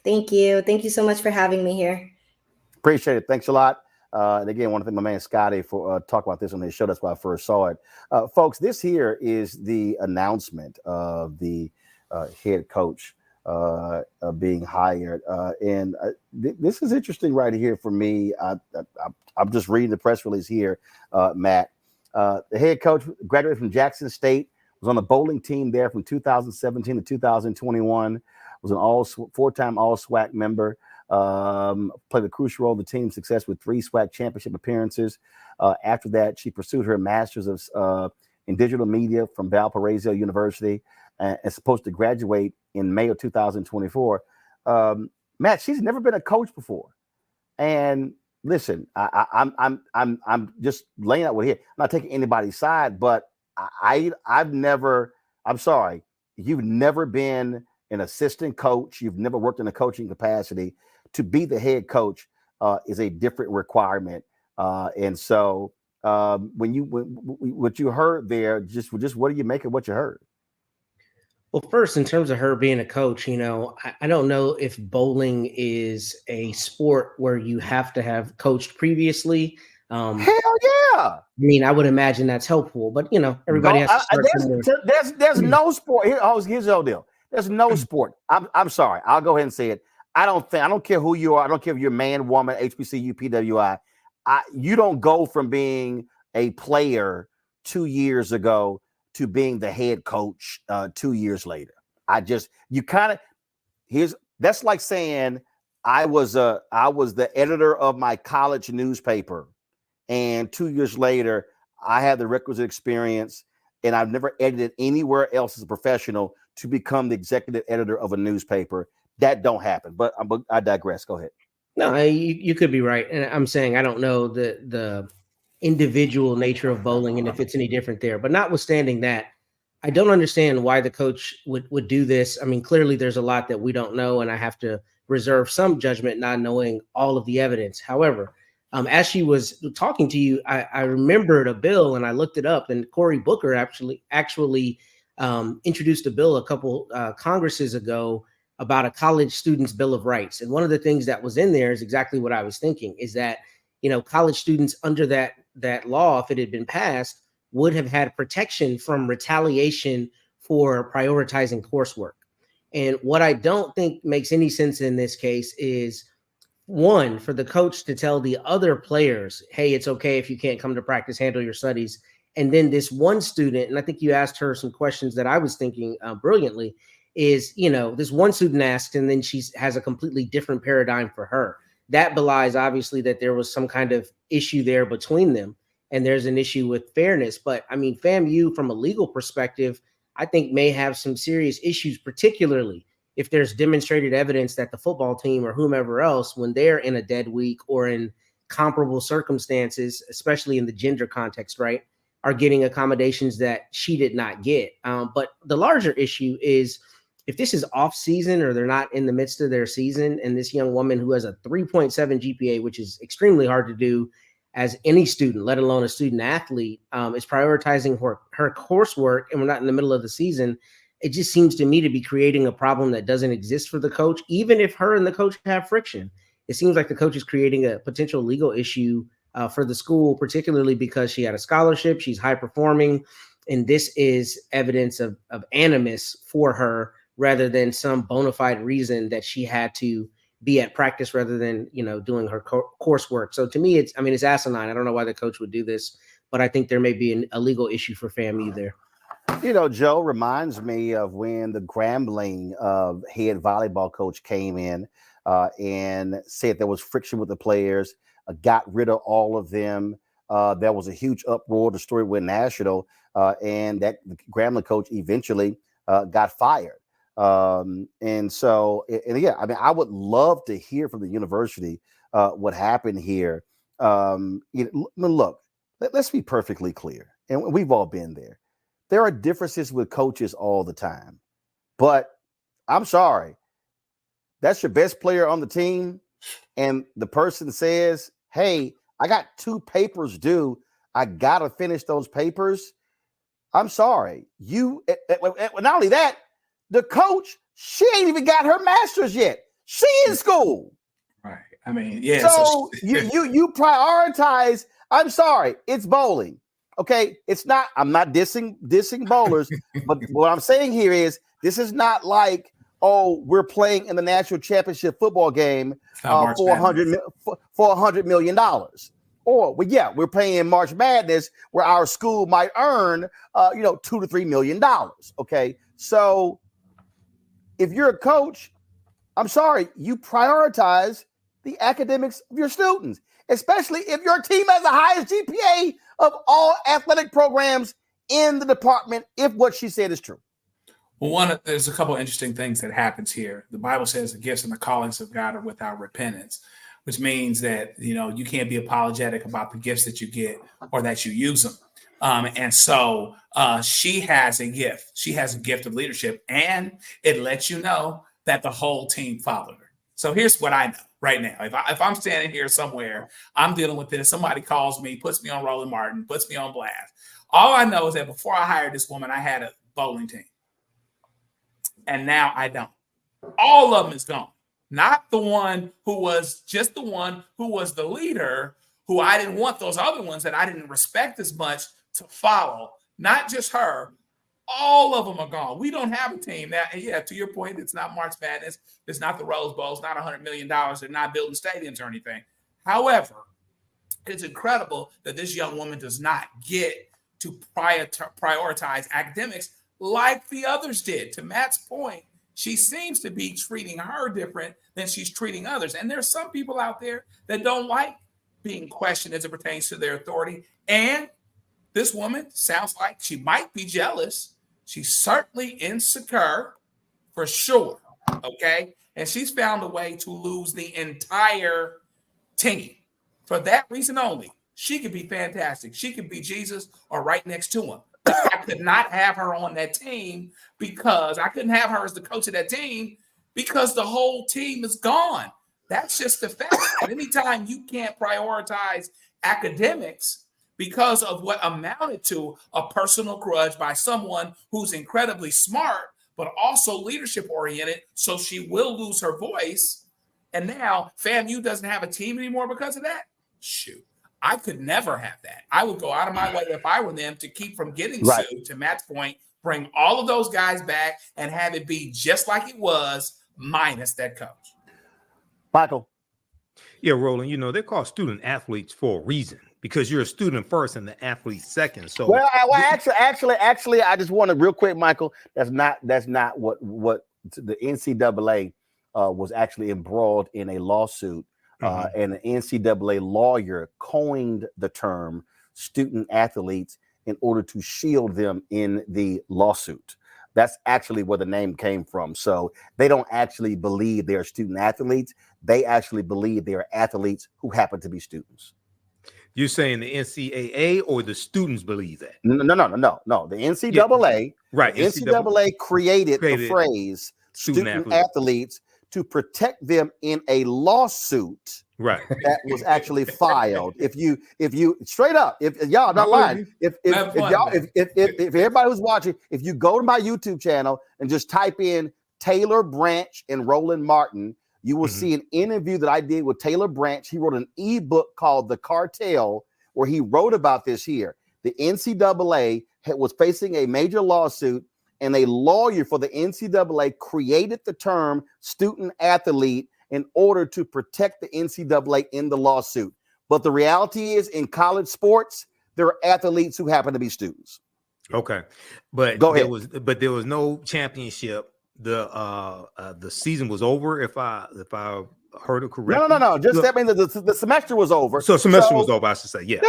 Thank you. Thank you so much for having me here. Appreciate it. Thanks a lot. And again, I want to thank my man Scotty for talking about this on his show. That's why I first saw it. Folks, this here is the announcement of the head coach being hired. And this is interesting right here for me. I'm just reading the press release here, Matt. The head coach graduated from Jackson State, was on the bowling team there from 2017 to 2021, was an four-time All-SWAC member. Played a crucial role in the team's success with 3 SWAC championship appearances. After that, she pursued her master's in digital media from Valparaiso University and is supposed to graduate in May of 2024. Matt, she's never been a coach before. And listen, I'm just laying out what here. I'm not taking anybody's side, but I'm sorry, you've never been an assistant coach. You've never worked in a coaching capacity. To be the head coach is a different requirement. And so what you heard there, just what do you make of what you heard? Well, first, in terms of her being a coach, I don't know if bowling is a sport where you have to have coached previously. Hell yeah. I mean, I would imagine that's helpful, but everybody has to start there's no sport. Here's the whole deal. There's no sport. I'm sorry. I'll go ahead and say it. I don't care who you are. I don't care if you're man, woman, HBCU, PWI. You don't go from being a player 2 years ago to being the head coach 2 years later. That's like saying I was the editor of my college newspaper, and 2 years later I had the requisite experience, and I've never edited anywhere else as a professional to become the executive editor of a newspaper. That don't happen. But I digress. Go ahead. No, you could be right. And I'm saying I don't know the individual nature of bowling and if it's any different there. But notwithstanding that, I don't understand why the coach would do this. I mean, clearly there's a lot that we don't know, and I have to reserve some judgment not knowing all of the evidence. However, as she was talking to you, I remembered a bill and I looked it up, and Cory Booker actually introduced a bill a couple Congresses ago about a college student's Bill of Rights. And one of the things that was in there is exactly what I was thinking, is that, college students under that law, if it had been passed, would have had protection from retaliation for prioritizing coursework. And what I don't think makes any sense in this case is, one, for the coach to tell the other players, hey, it's okay if you can't come to practice, handle your studies. And then this one student, and I think you asked her some questions that I was thinking brilliantly, is, this one student asked, and then she has a completely different paradigm for her. That belies, obviously, that there was some kind of issue there between them, and there's an issue with fairness. But I mean, FAMU, from a legal perspective, I think may have some serious issues, particularly if there's demonstrated evidence that the football team or whomever else, when they're in a dead week or in comparable circumstances, especially in the gender context, right, are getting accommodations that she did not get. But the larger issue is, if this is off season or they're not in the midst of their season, and this young woman who has a 3.7 GPA, which is extremely hard to do as any student, let alone a student athlete, is prioritizing her coursework, and we're not in the middle of the season, it just seems to me to be creating a problem that doesn't exist for the coach. Even if her and the coach have friction, it seems like the coach is creating a potential legal issue for the school, particularly because she had a scholarship, she's high performing, and this is evidence of animus for her rather than some bona fide reason that she had to be at practice rather than, doing her coursework. So to me, it's asinine. I don't know why the coach would do this, but I think there may be a legal issue for FAMU there. Joe reminds me of when the Grambling head volleyball coach came in and said there was friction with the players, got rid of all of them. There was a huge uproar. The story went national, and that Grambling coach eventually got fired. And again, I mean, I would love to hear from the university what happened here. Look, let's be perfectly clear, and we've all been there. There are differences with coaches all the time, but I'm sorry, that's your best player on the team, and the person says, "Hey, I got 2 papers due. I gotta finish those papers." I'm sorry, not only that. The coach, she ain't even got her master's yet. She in school. Right. I mean, yeah. So you prioritize. I'm sorry, it's bowling. Okay, it's not. I'm not dissing bowlers, but what I'm saying here is this is not like, oh, we're playing in the national championship football game for $100 million. Or we're playing in March Madness where our school might earn $2 to $3 million. Okay, so if you're a coach, I'm sorry, you prioritize the academics of your students, especially if your team has the highest GPA of all athletic programs in the department, if what she said is true. Well, there's a couple of interesting things that happens here. The Bible says the gifts and the callings of God are without repentance, which means that, you can't be apologetic about the gifts that you get or that you use them. And so she has a gift. She has a gift of leadership, and it lets you know that the whole team followed her. So here's what I know right now. If I'm standing here somewhere, I'm dealing with this, somebody calls me, puts me on Roland Martin, puts me on blast. All I know is that before I hired this woman, I had a bowling team. And now I don't. All of them is gone. Not the one who was just the one who was the leader, who I didn't want those other ones that I didn't respect as much to follow. Not just her. All of them are gone. We don't have a team now. And yeah, to your point, it's not March Madness. It's not the Rose Bowl. It's not $100 million. They're not building stadiums or anything. However, it's incredible that this young woman does not get to prioritize academics like the others did. To Matt's point, she seems to be treating her different than she's treating others. And there's some people out there that don't like being questioned as it pertains to their authority. And this woman sounds like she might be jealous. She's certainly insecure, for sure, okay? And she's found a way to lose the entire team. For that reason only, she could be fantastic. She could be Jesus or right next to him. I could not have her on that team because I couldn't have her as the coach of that team because the whole team is gone. That's just the fact. And anytime you can't prioritize academics because of what amounted to a personal grudge by someone who's incredibly smart, but also leadership oriented, so she will lose her voice. And now FAMU doesn't have a team anymore because of that. Shoot, I could never have that. I would go out of my way if I were them to keep from getting sued. To Matt's point, bring all of those guys back and have it be just like it was, minus that coach. Michael. Yeah, Roland, they're called student athletes for a reason, because you're a student first and the athlete second. So actually, I just want to real quick, Michael. That's not what the NCAA was actually embroiled in a lawsuit, and the NCAA lawyer coined the term student athletes in order to shield them in the lawsuit. That's actually where the name came from. So they don't actually believe they're student athletes. They actually believe they are athletes who happen to be students. You're saying the NCAA or the students believe that? No. The NCAA, right? The NCAA created the phrase student athletes to protect them in a lawsuit Right. That was actually filed. If you straight up, if y'all not lying, if everybody who's watching, if you go to my YouTube channel and just type in Taylor Branch and Roland Martin, you will see an interview that I did with Taylor Branch. He wrote an ebook called The Cartel, where he wrote about this here. The NCAA was facing a major lawsuit, and a lawyer for the NCAA created the term student athlete in order to protect the NCAA in the lawsuit. But the reality is, in college sports, there are athletes who happen to be students. Okay, but there was no championship. The season was over. If I heard it correctly. No. Just that means the semester was over. So semester was over. I should say, yeah.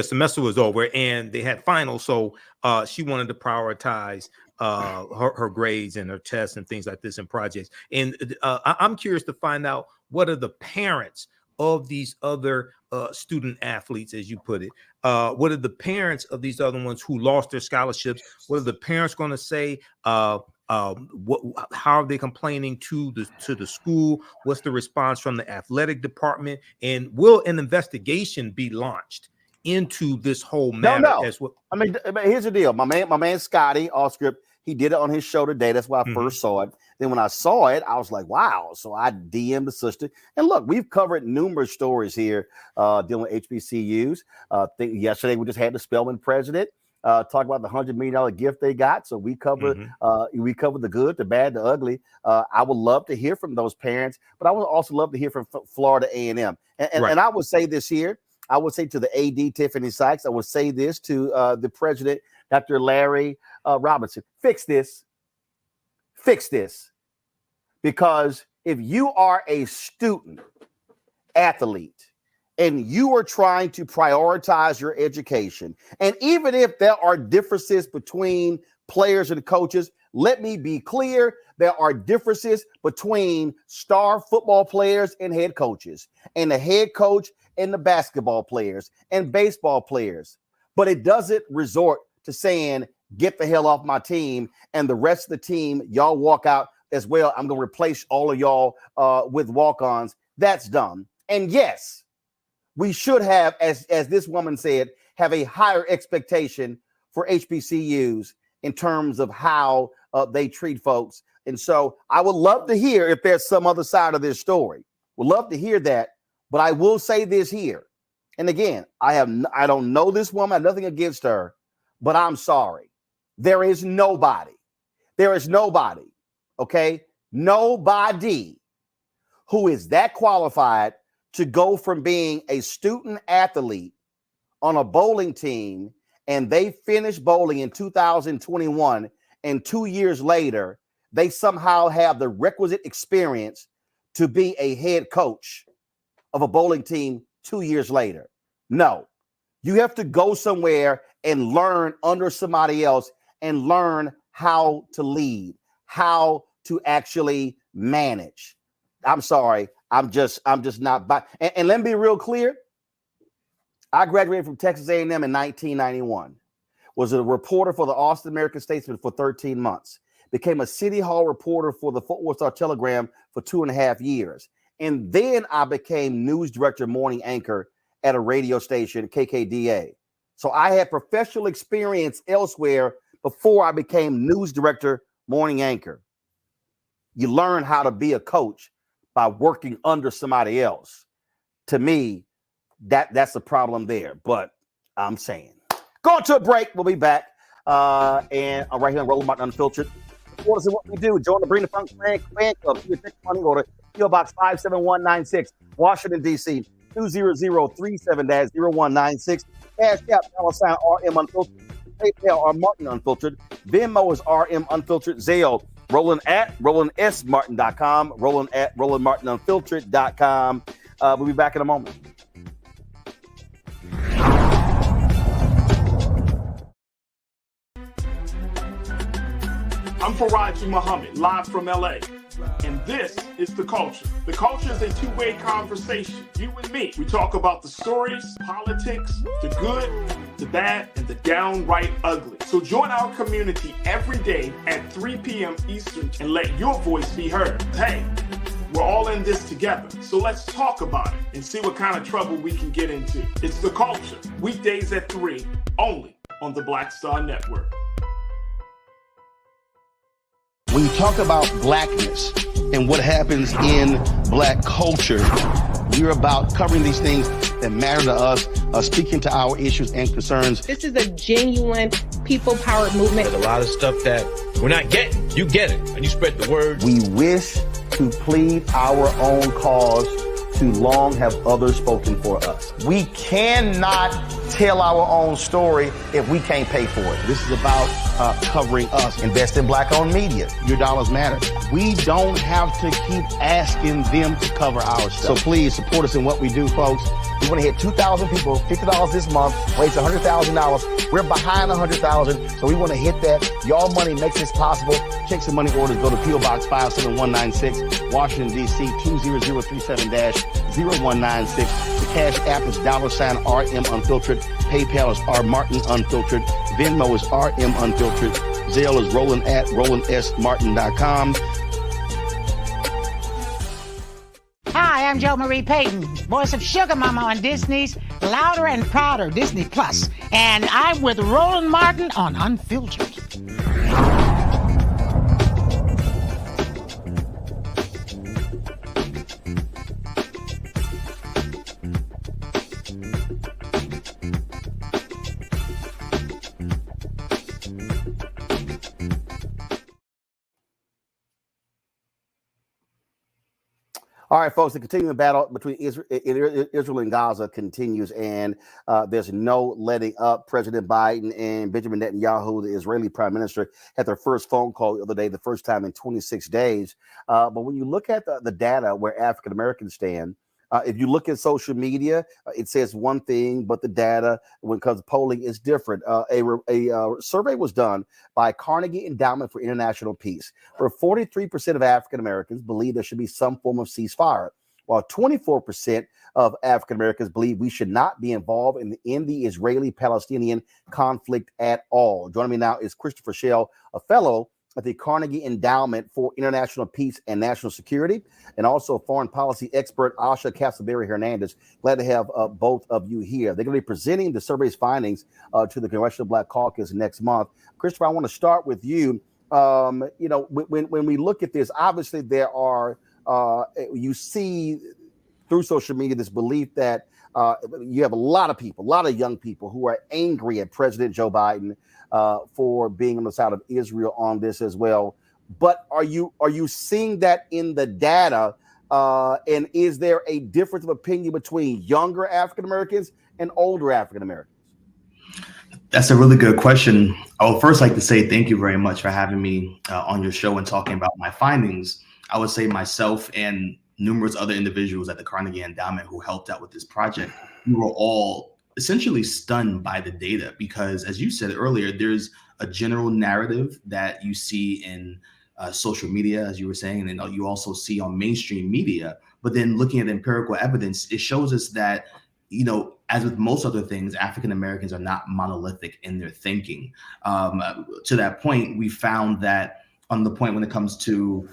Semester was over, and they had finals. So she wanted to prioritize her grades and her tests and things like this and projects. And I'm curious to find out, what are the parents of these other student athletes, as you put it? What are the parents of these other ones who lost their scholarships? What are the parents going to say? How are they complaining to the school? What's the response from the athletic department? And will an investigation be launched into this whole matter? No. As well? I mean, here's the deal. My man Scotty Allscript, he did it on his show today. That's why I first saw it. Then when I saw it, I was like, wow. So I DM'd the sister. And look, we've covered numerous stories here dealing with HBCUs. Yesterday, we just had the Spelman president talk about the $100 million gift they got. So we covered the good, the bad, the ugly. I would love to hear from those parents, but I would also love to hear from Florida A&M. And I would say this here. I would say to the AD, Tiffany Sykes, I would say this to the president, Dr. Larry Robinson, fix this. Because if you are a student athlete and you are trying to prioritize your education, and even if there are differences between players and coaches, let me be clear, there are differences between star football players and head coaches, and the head coach and the basketball players and baseball players. But it doesn't resort to saying, get the hell off my team, and the rest of the team, y'all walk out as well. I'm going to replace all of y'all with walk-ons. That's dumb. And yes, we should have, as this woman said, have a higher expectation for HBCUs in terms of how they treat folks. And so I would love to hear if there's some other side of this story. Would love to hear that. But I will say this here. And again, I don't know this woman, I have nothing against her, but I'm sorry. There is nobody, okay? Nobody who is that qualified to go from being a student athlete on a bowling team, and they finish bowling in 2021, and 2 years later, they somehow have the requisite experience to be a head coach of a bowling team 2 years later. No, you have to go somewhere and learn under somebody else and learn how to lead, how to actually manage. I'm sorry. I'm just not by. And let me be real clear. I graduated from Texas A&M in 1991, was a reporter for the Austin American-Statesman for 13 months, became a City Hall reporter for the Fort Worth Star-Telegram for 2.5 years. And then I became news director, morning anchor at a radio station, KKDA. So I had professional experience elsewhere before I became news director, morning anchor. You learn how to be a coach by working under somebody else. To me, that's the problem there. But I'm saying, going to a break. We'll be back. And I'm right here on Roland Martin Unfiltered. What is it? What we do? Join the Bring the Funk fan club. You take money, go to PO Box 57196, Washington, D.C. 20037-0196. Cash App, $RM Unfiltered. PayPal, R Martin Unfiltered. Venmo is RM Unfiltered. Zelle, Roland at RolandSMartin.com. Roland at RolandMartinUnfiltered.com. We'll be back in a moment. I'm Faraji Muhammad, live from LA. And this is The Culture. The Culture is a two-way conversation. You and me. We talk about the stories, politics, the good, the bad, and the downright ugly. So join our community every day at 3 p.m. Eastern and let your voice be heard. Hey, We're all in this together. So let's talk about it and see what kind of trouble we can get into. It's The Culture, weekdays at 3, only on the Black Star Network. When you talk about blackness and what happens in black culture, we're about covering these things that matter to us, speaking to our issues and concerns. This is a genuine people-powered movement. There's a lot of stuff that we're not getting. You get it, and you spread the word. We wish to plead our own cause. Too long have others spoken for us. We cannot tell our own story if we can't pay for it. This is about covering us. Invest in black-owned media. Your dollars matter. We don't have to keep asking them to cover our stuff. So please support us in what we do, folks. We want to hit 2,000 people, $50 this month, raise $100,000. We're behind 100,000, so we want to hit that. Y'all money makes this possible. Check some money orders. Go to P.O. Box 57196, Washington, D.C. 20037-0196. The Cash App is $RM Unfiltered. PayPal is R Martin Unfiltered. Venmo is RM Unfiltered. Zelle is Roland at RolandSMartin.com. Hi, I'm Jo Marie Payton, voice of Sugar Mama on Disney's Louder and Prouder Disney Plus, and I'm with Roland Martin on Unfiltered. All right, folks, the continuing battle between Israel and Gaza continues, and there's no letting up. President Biden and Benjamin Netanyahu, the Israeli prime minister, had their first phone call the other day, the first time in 26 days. But when you look at the data where African Americans stand, if you look at social media, it says one thing, but the data, when it comes to polling, is different. A survey was done by Carnegie Endowment for International Peace, where 43% of African Americans believe there should be some form of ceasefire, while 24% of African Americans believe we should not be involved in the Israeli-Palestinian conflict at all. Joining me now is Christopher Schell, a fellow at the Carnegie Endowment for International Peace and National Security, and also foreign policy expert Asha Castleberry Hernandez. Glad to have both of you here. They're going to be presenting the survey's findings to the Congressional Black Caucus next month. Christopher, I want to start with you. When we look at this, obviously there are, you see through social media this belief that you have a lot of people, a lot of young people who are angry at President Joe Biden for being on the side of Israel on this as well. But are you seeing that in the data? And is there a difference of opinion between younger African Americans and older African Americans? That's a really good question. I would first like to say thank you very much for having me on your show and talking about my findings. I would say myself and numerous other individuals at the Carnegie Endowment who helped out with this project, we were all essentially stunned by the data because, as you said earlier, there's a general narrative that you see in social media, as you were saying, and you also see on mainstream media. But then looking at empirical evidence, it shows us that, as with most other things, African Americans are not monolithic in their thinking. To that point, we found that on the point when it comes to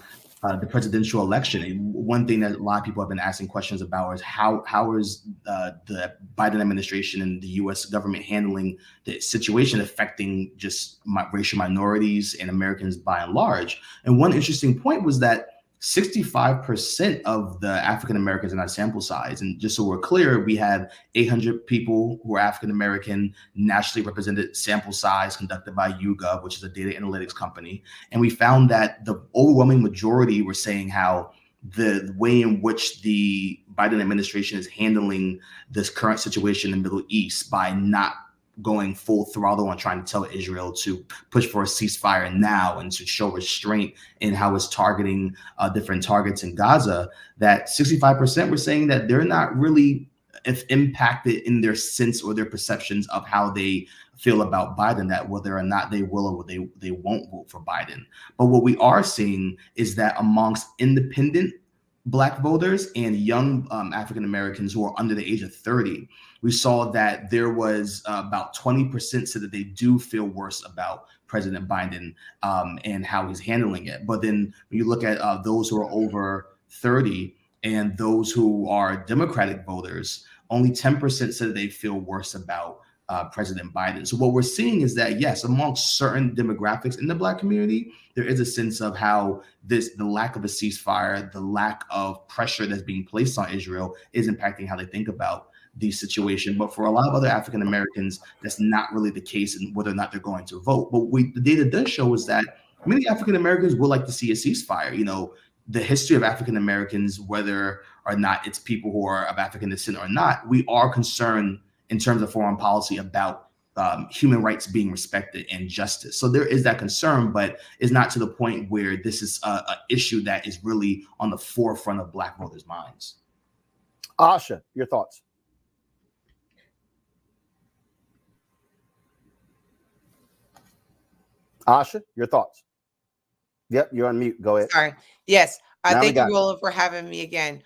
the presidential election, one thing that a lot of people have been asking questions about is how is the Biden administration and the U.S. government handling the situation affecting just racial minorities and Americans by and large. And one interesting point was that 65% of the African Americans in our sample size, and just so we're clear, we had 800 people who are African American, nationally represented sample size conducted by YouGov, which is a data analytics company. And we found that the overwhelming majority were saying how the way in which the Biden administration is handling this current situation in the Middle East by not going full throttle on trying to tell Israel to push for a ceasefire now and to show restraint in how it's targeting different targets in Gaza, that 65% were saying that they're not really impacted in their sense or their perceptions of how they feel about Biden, that whether or not they will or they won't vote for Biden. But what we are seeing is that amongst independent Black voters and young African Americans who are under the age of 30, we saw that there was about 20% said that they do feel worse about President Biden and how he's handling it. But then when you look at those who are over 30, and those who are Democratic voters, only 10% said they feel worse about President Biden. So what we're seeing is that, yes, amongst certain demographics in the Black community, there is a sense of how the lack of a ceasefire, the lack of pressure that's being placed on Israel is impacting how they think about the situation. But for a lot of other African Americans, that's not really the case, and whether or not they're going to vote. But the data does show is that many African Americans would like to see a ceasefire. You know, the history of African Americans, whether or not it's people who are of African descent or not, we are concerned in terms of foreign policy about human rights being respected and justice. So there is that concern, but it's not to the point where this is an issue that is really on the forefront of Black voters' minds. Asha, your thoughts? Asha, your thoughts? Yep, you're on mute. Go ahead. Sorry. Yes. Thank you, it. Roland, for having me again.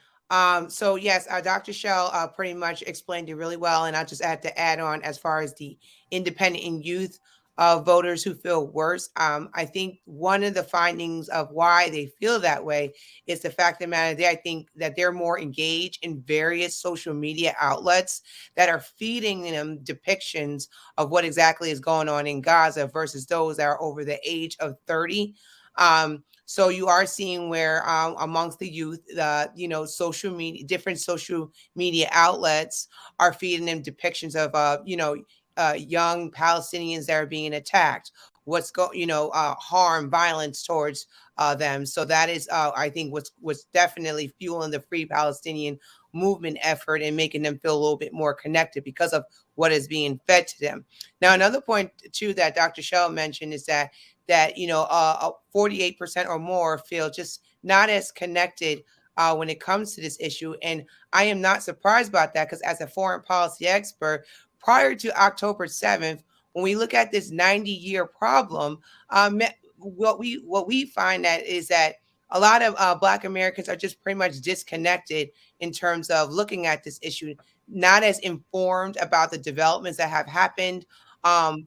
So yes, Dr. Shell pretty much explained it really well, and I'll just have to add on as far as the independent and youth voters who feel worse. I think one of the findings of why they feel that way is the fact of the matter, I think that they're more engaged in various social media outlets that are feeding them depictions of what exactly is going on in Gaza versus those that are over the age of 30. So you are seeing where amongst the youth, social media, different social media outlets are feeding them depictions of, young Palestinians that are being attacked, harm, violence towards them. So that is, I think, what's definitely fueling the Free Palestinian movement effort and making them feel a little bit more connected because of what is being fed to them. Now, another point too that Dr. Shell mentioned is that 48% or more feel just not as connected when it comes to this issue. And I am not surprised about that, because as a foreign policy expert, prior to October 7th, when we look at this 90-year problem, what we find that is that a lot of Black Americans are just pretty much disconnected in terms of looking at this issue, not as informed about the developments that have happened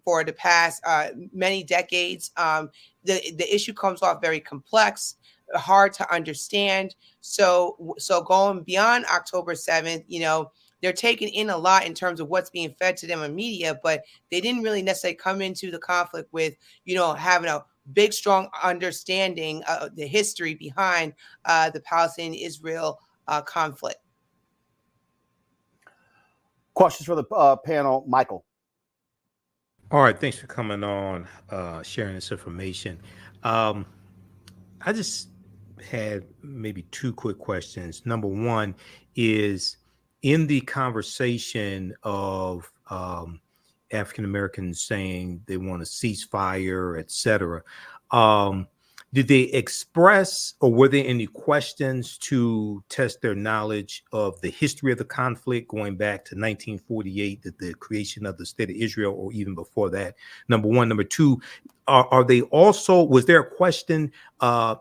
for the past many decades. The issue comes off very complex, hard to understand. So going beyond October 7th, they're taking in a lot in terms of what's being fed to them in media, but they didn't really necessarily come into the conflict with, having a big, strong understanding of the history behind the Palestinian-Israel conflict. Questions for the panel, Michael? All right, thanks for coming on, sharing this information. I just had maybe two quick questions. Number one is, in the conversation of African Americans saying they want a ceasefire, et cetera, did they express, or were there any questions to test their knowledge of the history of the conflict going back to 1948, the creation of the state of Israel, or even before that? Number one. Number two, are they also, was there a question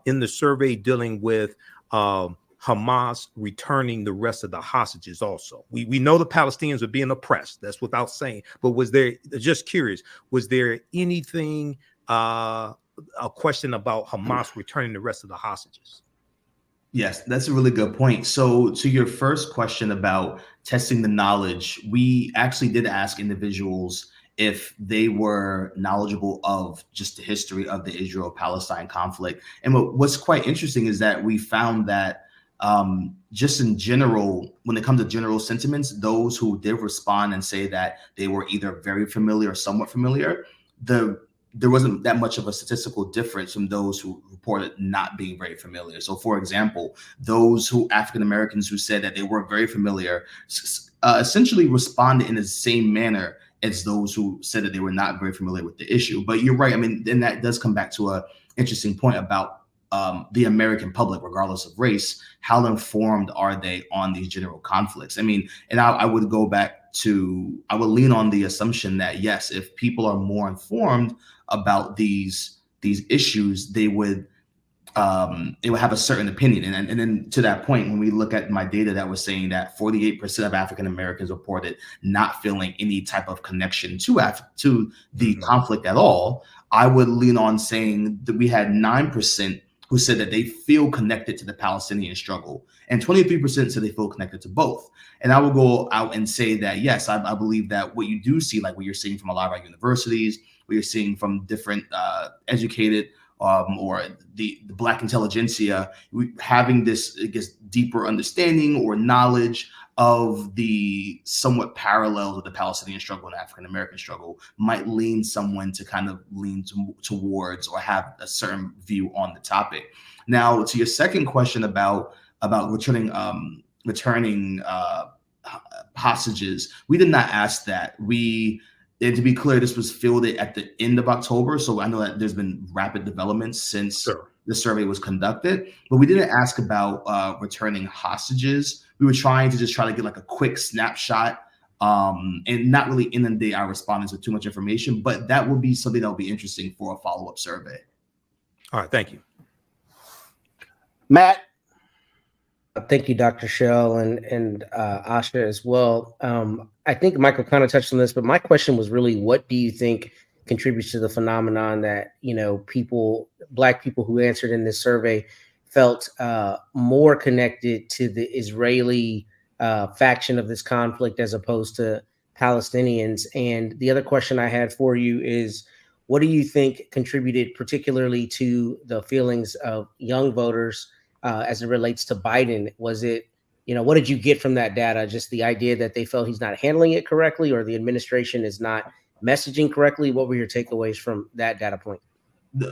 in the survey dealing with Hamas returning the rest of the hostages also? We know the Palestinians are being oppressed, that's without saying, but was there, just curious, was there anything, a question about Hamas returning the rest of the hostages? Yes, that's a really good point. So to your first question about testing the knowledge, we actually did ask individuals if they were knowledgeable of just the history of the Israel-Palestine conflict. And what's quite interesting is that we found that just in general, when it comes to general sentiments, those who did respond and say that they were either very familiar or somewhat familiar, there wasn't that much of a statistical difference from those who reported not being very familiar. So for example, those African Americans who said that they were very familiar essentially responded in the same manner as those who said that they were not very familiar with the issue. But you're right. I mean, then that does come back to an interesting point about the American public, regardless of race. How informed are they on these general conflicts? I mean, and I would go back to, I would lean on the assumption that, yes, if people are more informed about these issues, they would have a certain opinion. And then to that point, when we look at my data that was saying that 48% of African Americans reported not feeling any type of connection to the conflict at all, I would lean on saying that we had 9% who said that they feel connected to the Palestinian struggle, and 23% said they feel connected to both. And I will go out and say that, yes, I believe that what you do see, like what you're seeing from a lot of our universities, what you're seeing from different educated or the Black intelligentsia, having this, I guess, deeper understanding or knowledge of the somewhat parallels of the Palestinian struggle and African American struggle might lean someone to kind of lean towards or have a certain view on the topic. Now, to your second question about returning hostages, we did not ask that. And to be clear, this was fielded at the end of October, so I know that there's been rapid developments since the survey was conducted, but we didn't ask about returning hostages. We were trying to just try to get like a quick snapshot and not really inundate our respondents with too much information, but that would be something that would be interesting for a follow-up survey. All right, thank you. Matt? Thank you, Dr. Shell and Asha as well. I think Michael kind of touched on this, but my question was really, what do you think contributes to the phenomenon that, Black people who answered in this survey felt more connected to the Israeli faction of this conflict as opposed to Palestinians? And the other question I had for you is, what do you think contributed particularly to the feelings of young voters as it relates to Biden? Was it, what did you get from that data? Just the idea that they felt he's not handling it correctly, or the administration is not messaging correctly? What were your takeaways from that data point?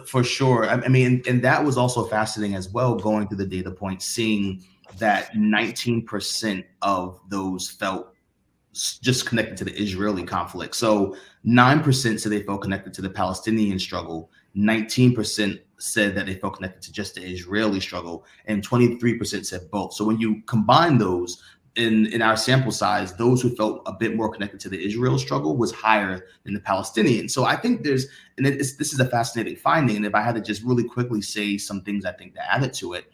For sure. I mean, and that was also fascinating as well, going through the data points, seeing that 19% of those felt just connected to the Israeli conflict. So 9% said they felt connected to the Palestinian struggle. 19% said that they felt connected to just the Israeli struggle, and 23% said both. So when you combine those in our sample size, those who felt a bit more connected to the Israel struggle was higher than the Palestinian. So I think this is a fascinating finding. And if I had to just really quickly say some things I think that added to it,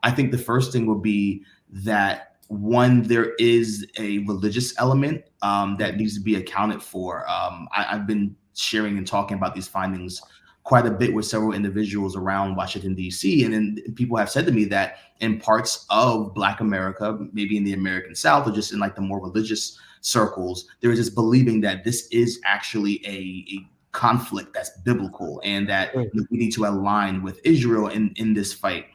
I think the first thing would be that, one, there is a religious element that needs to be accounted for. I've been sharing and talking about these findings quite a bit with several individuals around Washington, D.C. And then people have said to me that in parts of Black America, maybe in the American South, or just in like the more religious circles, there is this believing that this is actually a conflict that's biblical, and that we need to align with Israel in this fight.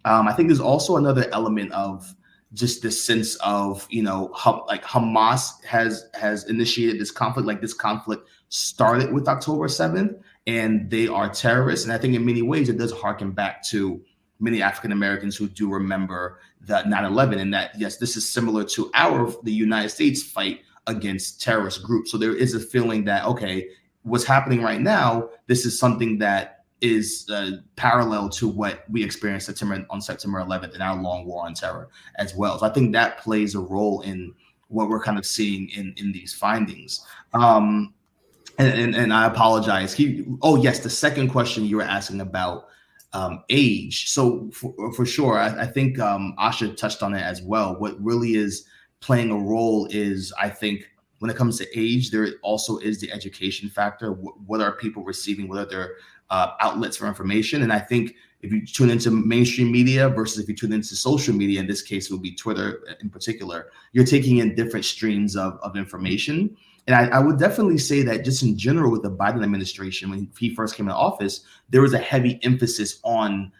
I think there's also another element of just this sense of, like Hamas has initiated this conflict. Like, this conflict started with October 7th, and they are terrorists. And I think in many ways it does harken back to many African Americans who do remember that 9/11, and that, yes, this is similar to the United States fight against terrorist groups. So there is a feeling that, okay, what's happening right now, this is something that is parallel to what we experienced on September 11th in our long war on terror as well. So I think that plays a role in what we're kind of seeing in these findings. And I apologize. Yes, the second question you were asking about age. So for sure, I think Asha touched on it as well. What really is playing a role is, I think, when it comes to age, there also is the education factor. What are people receiving? What are their outlets for information? And I think if you tune into mainstream media versus if you tune into social media, in this case, it would be Twitter in particular, you're taking in different streams of information. And I would definitely say that just in general with the Biden administration, when he first came into office, there was a heavy emphasis on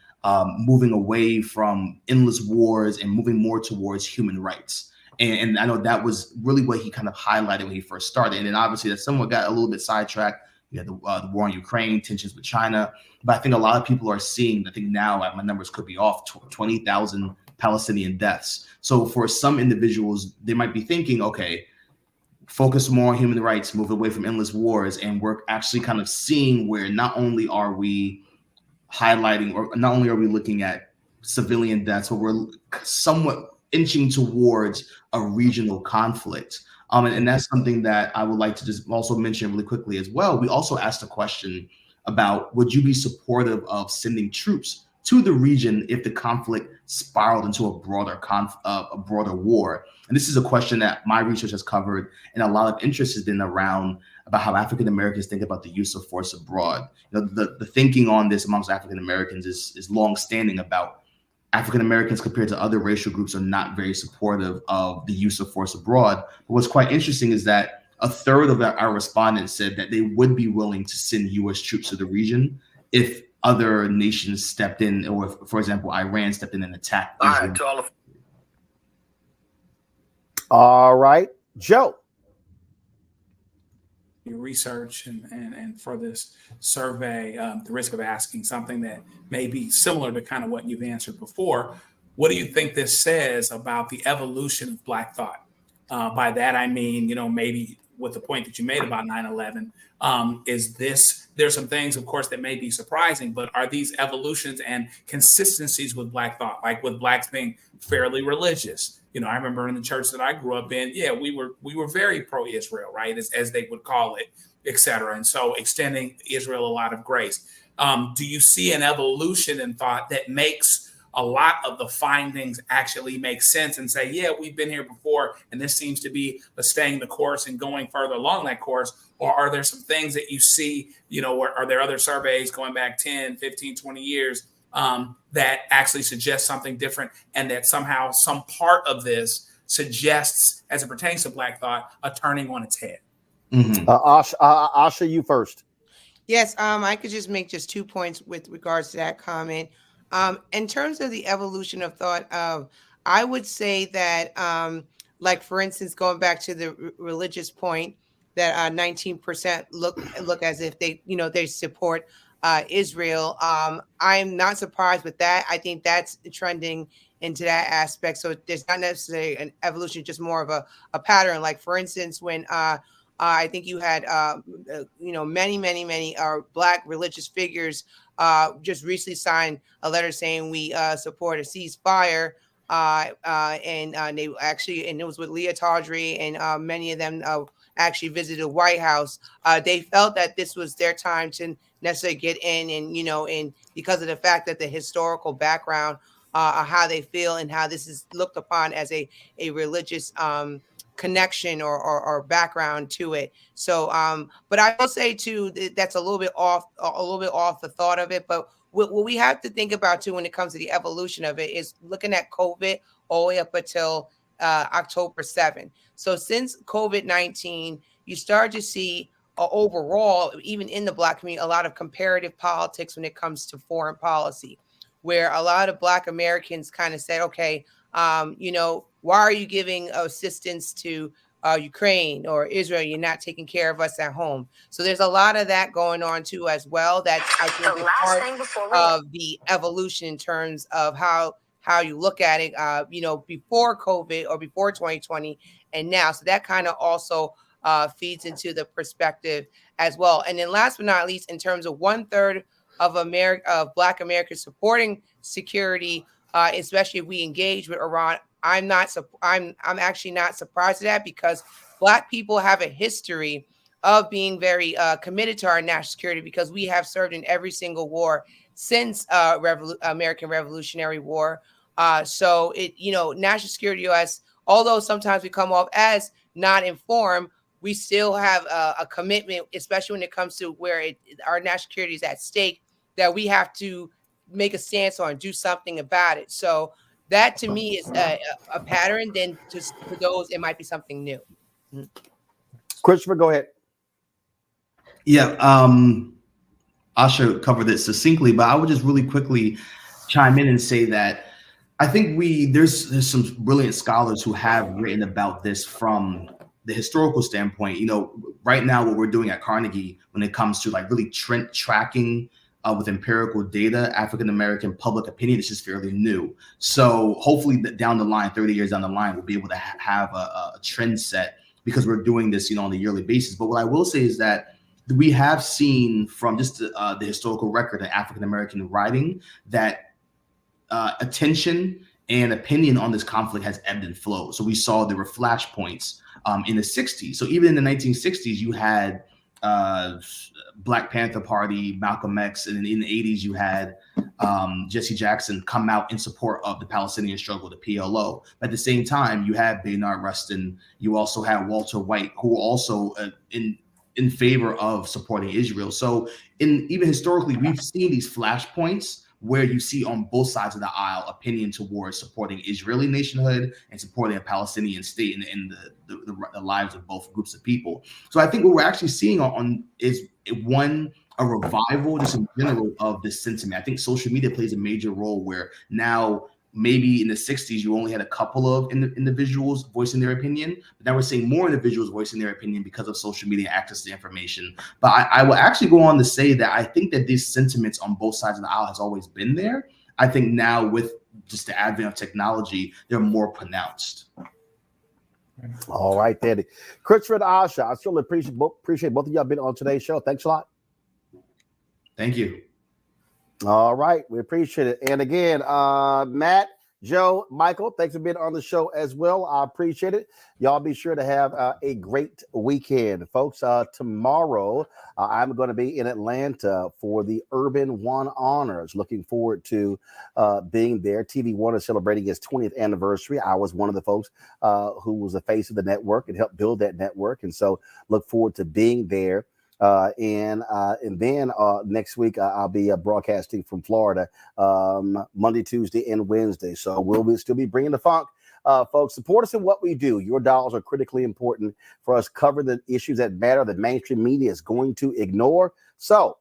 moving away from endless wars and moving more towards human rights. And I know that was really what he kind of highlighted when he first started. And then obviously that somewhat got a little bit sidetracked. You had the war in Ukraine, tensions with China. But I think a lot of people are seeing, I think now my numbers could be off, 20,000 Palestinian deaths. So for some individuals, they might be thinking, okay, focus more on human rights, move away from endless wars. And we're actually kind of seeing where not only are we highlighting, or not only are we looking at civilian deaths, but we're somewhat inching towards a regional conflict. And that's something that I would like to just also mention really quickly as well. We also asked a question about, would you be supportive of sending troops to the region if the conflict spiraled into a broader war? And this is a question that my research has covered, and a lot of interest has been around about how African Americans think about the use of force abroad. The thinking on this amongst African Americans is long-standing about African Americans compared to other racial groups are not very supportive of the use of force abroad. But what's quite interesting is that a third of our respondents said that they would be willing to send U.S. troops to the region if other nations stepped in, or if, for example, Iran stepped in and attacked Israel. All right, Joe. Research and for this survey, the risk of asking something that may be similar to kind of what you've answered before. What do you think this says about the evolution of Black thought? By that, I mean, maybe with the point that you made about 9/11, there's some things, of course, that may be surprising, but are these evolutions and consistencies with Black thought, like with Blacks being fairly religious? I remember in the church that I grew up in, we were very pro-Israel, right, as they would call it, et cetera. And so extending Israel a lot of grace. Do you see an evolution in thought that makes a lot of the findings actually make sense and say, yeah, we've been here before, and this seems to be staying the course and going further along that course? Or are there some things that you see, or are there other surveys going back 10, 15, 20 years that actually suggest something different, and that somehow some part of this suggests, as it pertains to Black thought, a turning on its head? Mm-hmm. Asha, you first. Yes, I could just make just 2 points with regards to that comment. In terms of the evolution of thought, I would say that, like, for instance, going back to the religious point, that 19% look as if they support Israel. I'm not surprised with that. I think that's trending into that aspect. So there's not necessarily an evolution, just more of a pattern. Like, for instance, when I think you had many Black religious figures just recently signed a letter saying we support a ceasefire, and they actually, and it was with Leah Tawdry, and many of them actually visited the White House. They felt that this was their time to necessarily get in, and because of the fact that the historical background, how they feel and how this is looked upon as a religious connection or background to it. So, but I will say too, that's a little bit off the thought of it. But what we have to think about too, when it comes to the evolution of it, is looking at COVID all the way up until October 7th. So since COVID-19, you start to see overall, even in the Black community, a lot of comparative politics when it comes to foreign policy, where a lot of Black Americans kind of said, okay, why are you giving assistance to Ukraine or Israel? You're not taking care of us at home. So there's a lot of that going on too as well. That's, I think, part of the evolution in terms of how you look at it, before COVID or before 2020 and now. So that kind of also feeds into the perspective as well. And then last but not least, in terms of 1/3 of Black Americans supporting security, especially if we engage with Iran, I'm actually not surprised at that, because Black people have a history of being very committed to our national security, because we have served in every single war since American Revolutionary War. So national security U.S., although sometimes we come off as not informed, we still have a commitment, especially when it comes to where our national security is at stake, that we have to make a stance on, do something about it. So that to me is a pattern. Then just for those, it might be something new. Christopher, go ahead. Yeah, Asha covered it succinctly, but I would just really quickly chime in and say that I think there's some brilliant scholars who have written about this from the historical standpoint. Right now, what we're doing at Carnegie when it comes to like really trend tracking with empirical data, African-American public opinion is just fairly new. So hopefully down the line, 30 years down the line, we'll be able to have a trend set, because we're doing this, on a yearly basis. But what I will say is that we have seen from just the historical record in African-American writing that attention and opinion on this conflict has ebbed and flowed. So we saw there were flashpoints in the 60s. So even in the 1960s, you had Black Panther Party, Malcolm X, and in the 80s you had Jesse Jackson come out in support of the Palestinian struggle, the PLO. At the same time, you had Bayard Rustin. You also had Walter White, who were also in favor of supporting Israel. So even historically, we've seen these flashpoints where you see on both sides of the aisle opinion towards supporting Israeli nationhood and supporting a Palestinian state in the lives of both groups of people. So I think what we're actually seeing is a revival just in general of this sentiment. I think social media plays a major role where now maybe in the 60s, you only had a couple of individuals voicing their opinion, but now we're seeing more individuals voicing their opinion because of social media access to information. But I will actually go on to say that I think that these sentiments on both sides of the aisle has always been there. I think now with just the advent of technology, they're more pronounced. All right, Danny. Christopher and Asha, I certainly appreciate both of y'all being on today's show. Thanks a lot. Thank you. All right, we appreciate it. And again, Matt, Joe, Michael, thanks for being on the show as well. I appreciate it. Y'all be sure to have a great weekend, folks. Tomorrow, I'm going to be in Atlanta for the Urban One Honors. Looking forward to being there. TV One is celebrating its 20th anniversary. I was one of the folks who was the face of the network and helped build that network. And so look forward to being there. And then next week I'll be broadcasting from Florida Monday, Tuesday, and Wednesday. So we'll still be bringing the funk. Folks, support us in what we do. Your dollars are critically important for us covering the issues that matter that mainstream media is going to ignore. So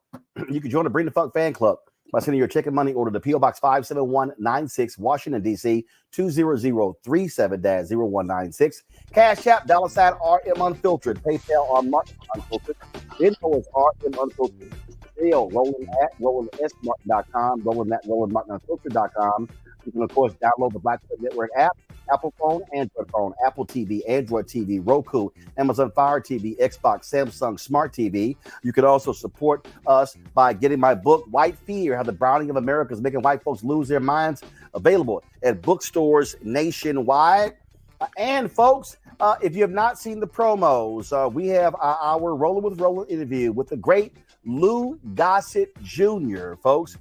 you can join the Bring the Funk fan club by sending your check and money order to P.O. Box 57196, Washington, D.C. 20037-0196. Cash App, $RM Unfiltered. PayPal on Martin Unfiltered. Info is RM Unfiltered. Still rolling at RolandSMartin.com, rolling at RolandMartinUnfiltered.com. You can, of course, download the Black Star Network app, Apple phone, Android phone, Apple TV, Android TV, Roku, Amazon Fire TV, Xbox, Samsung Smart TV. You can also support us by getting my book, White Fear, How the Browning of America is Making White Folks Lose Their Minds, available at bookstores nationwide. And folks, if you have not seen the promos, we have our Rolling with Roland interview with the great Lou Gossett Jr., folks.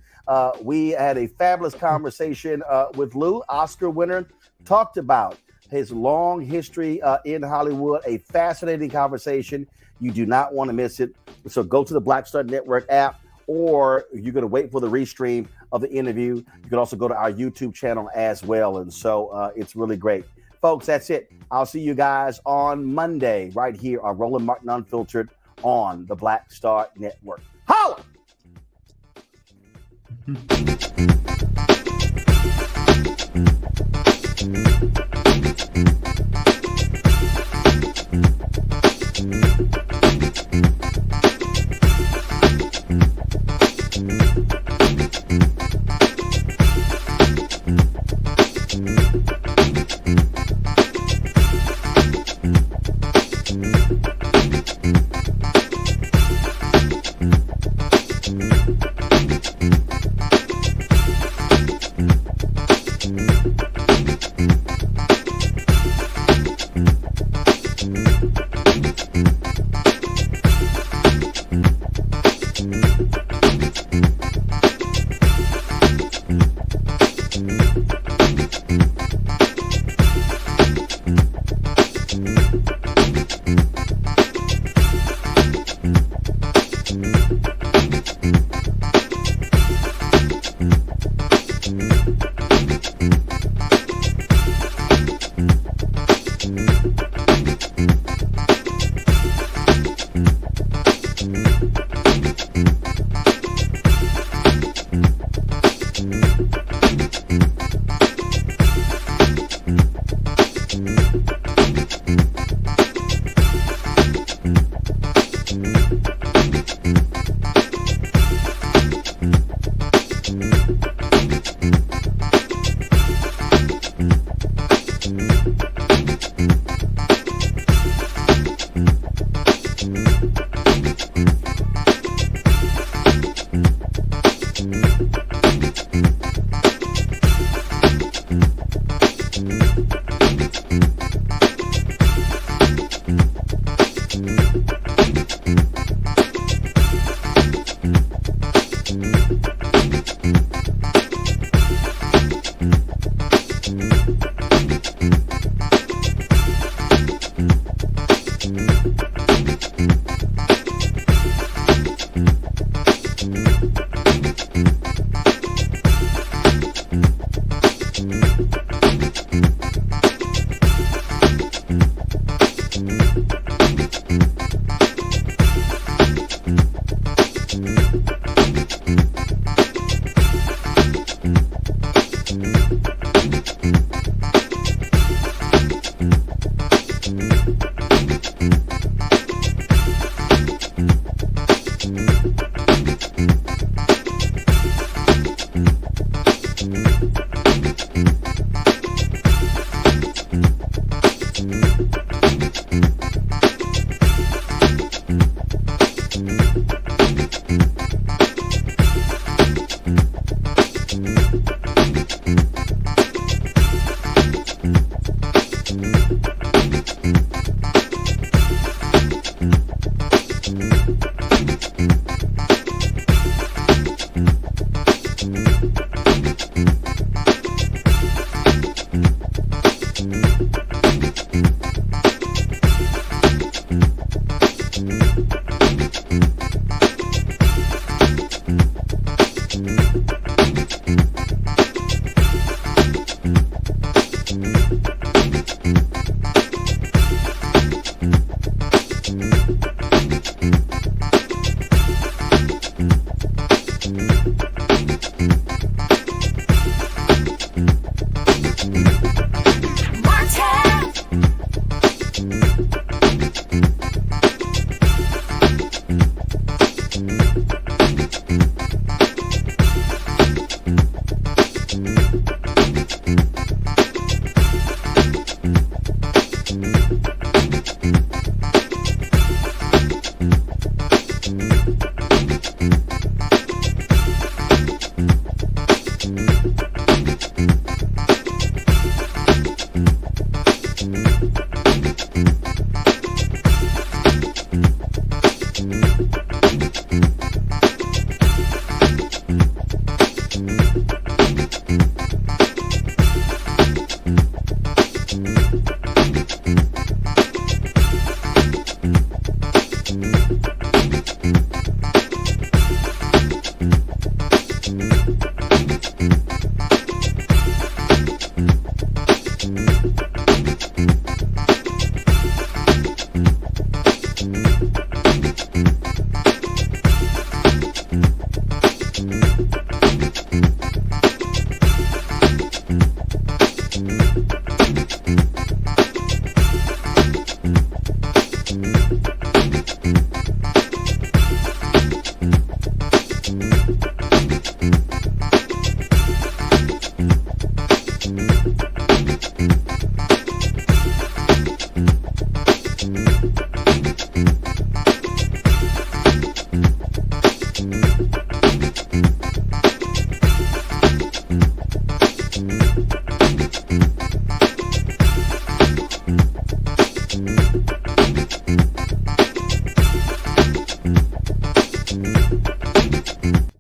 We had a fabulous conversation with Lou, Oscar winner, talked about his long history in Hollywood, a fascinating conversation. You do not want to miss it. So go to the Black Star Network app, or you're going to wait for the restream of the interview. You can also go to our YouTube channel as well. And so it's really great. Folks, that's it. I'll see you guys on Monday right here on Roland Martin Unfiltered on the Black Star Network. Holla!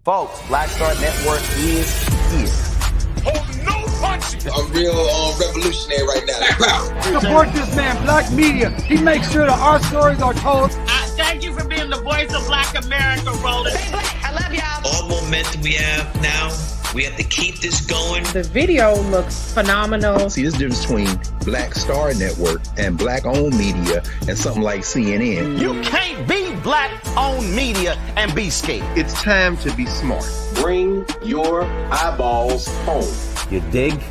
Folks, Black Star Network is here. I'm real revolutionary right now. Support this man, Black Media. He makes sure that our stories are told. Thank you for being the voice of Black America, Roland. Stay black. I love y'all. All momentum we have now, we have to keep this going. The video looks phenomenal. See, there's a difference between Black Star Network and Black-owned media and something like CNN. You can't be Black-owned media and be scared. It's time to be smart. Bring your eyeballs home. You dig?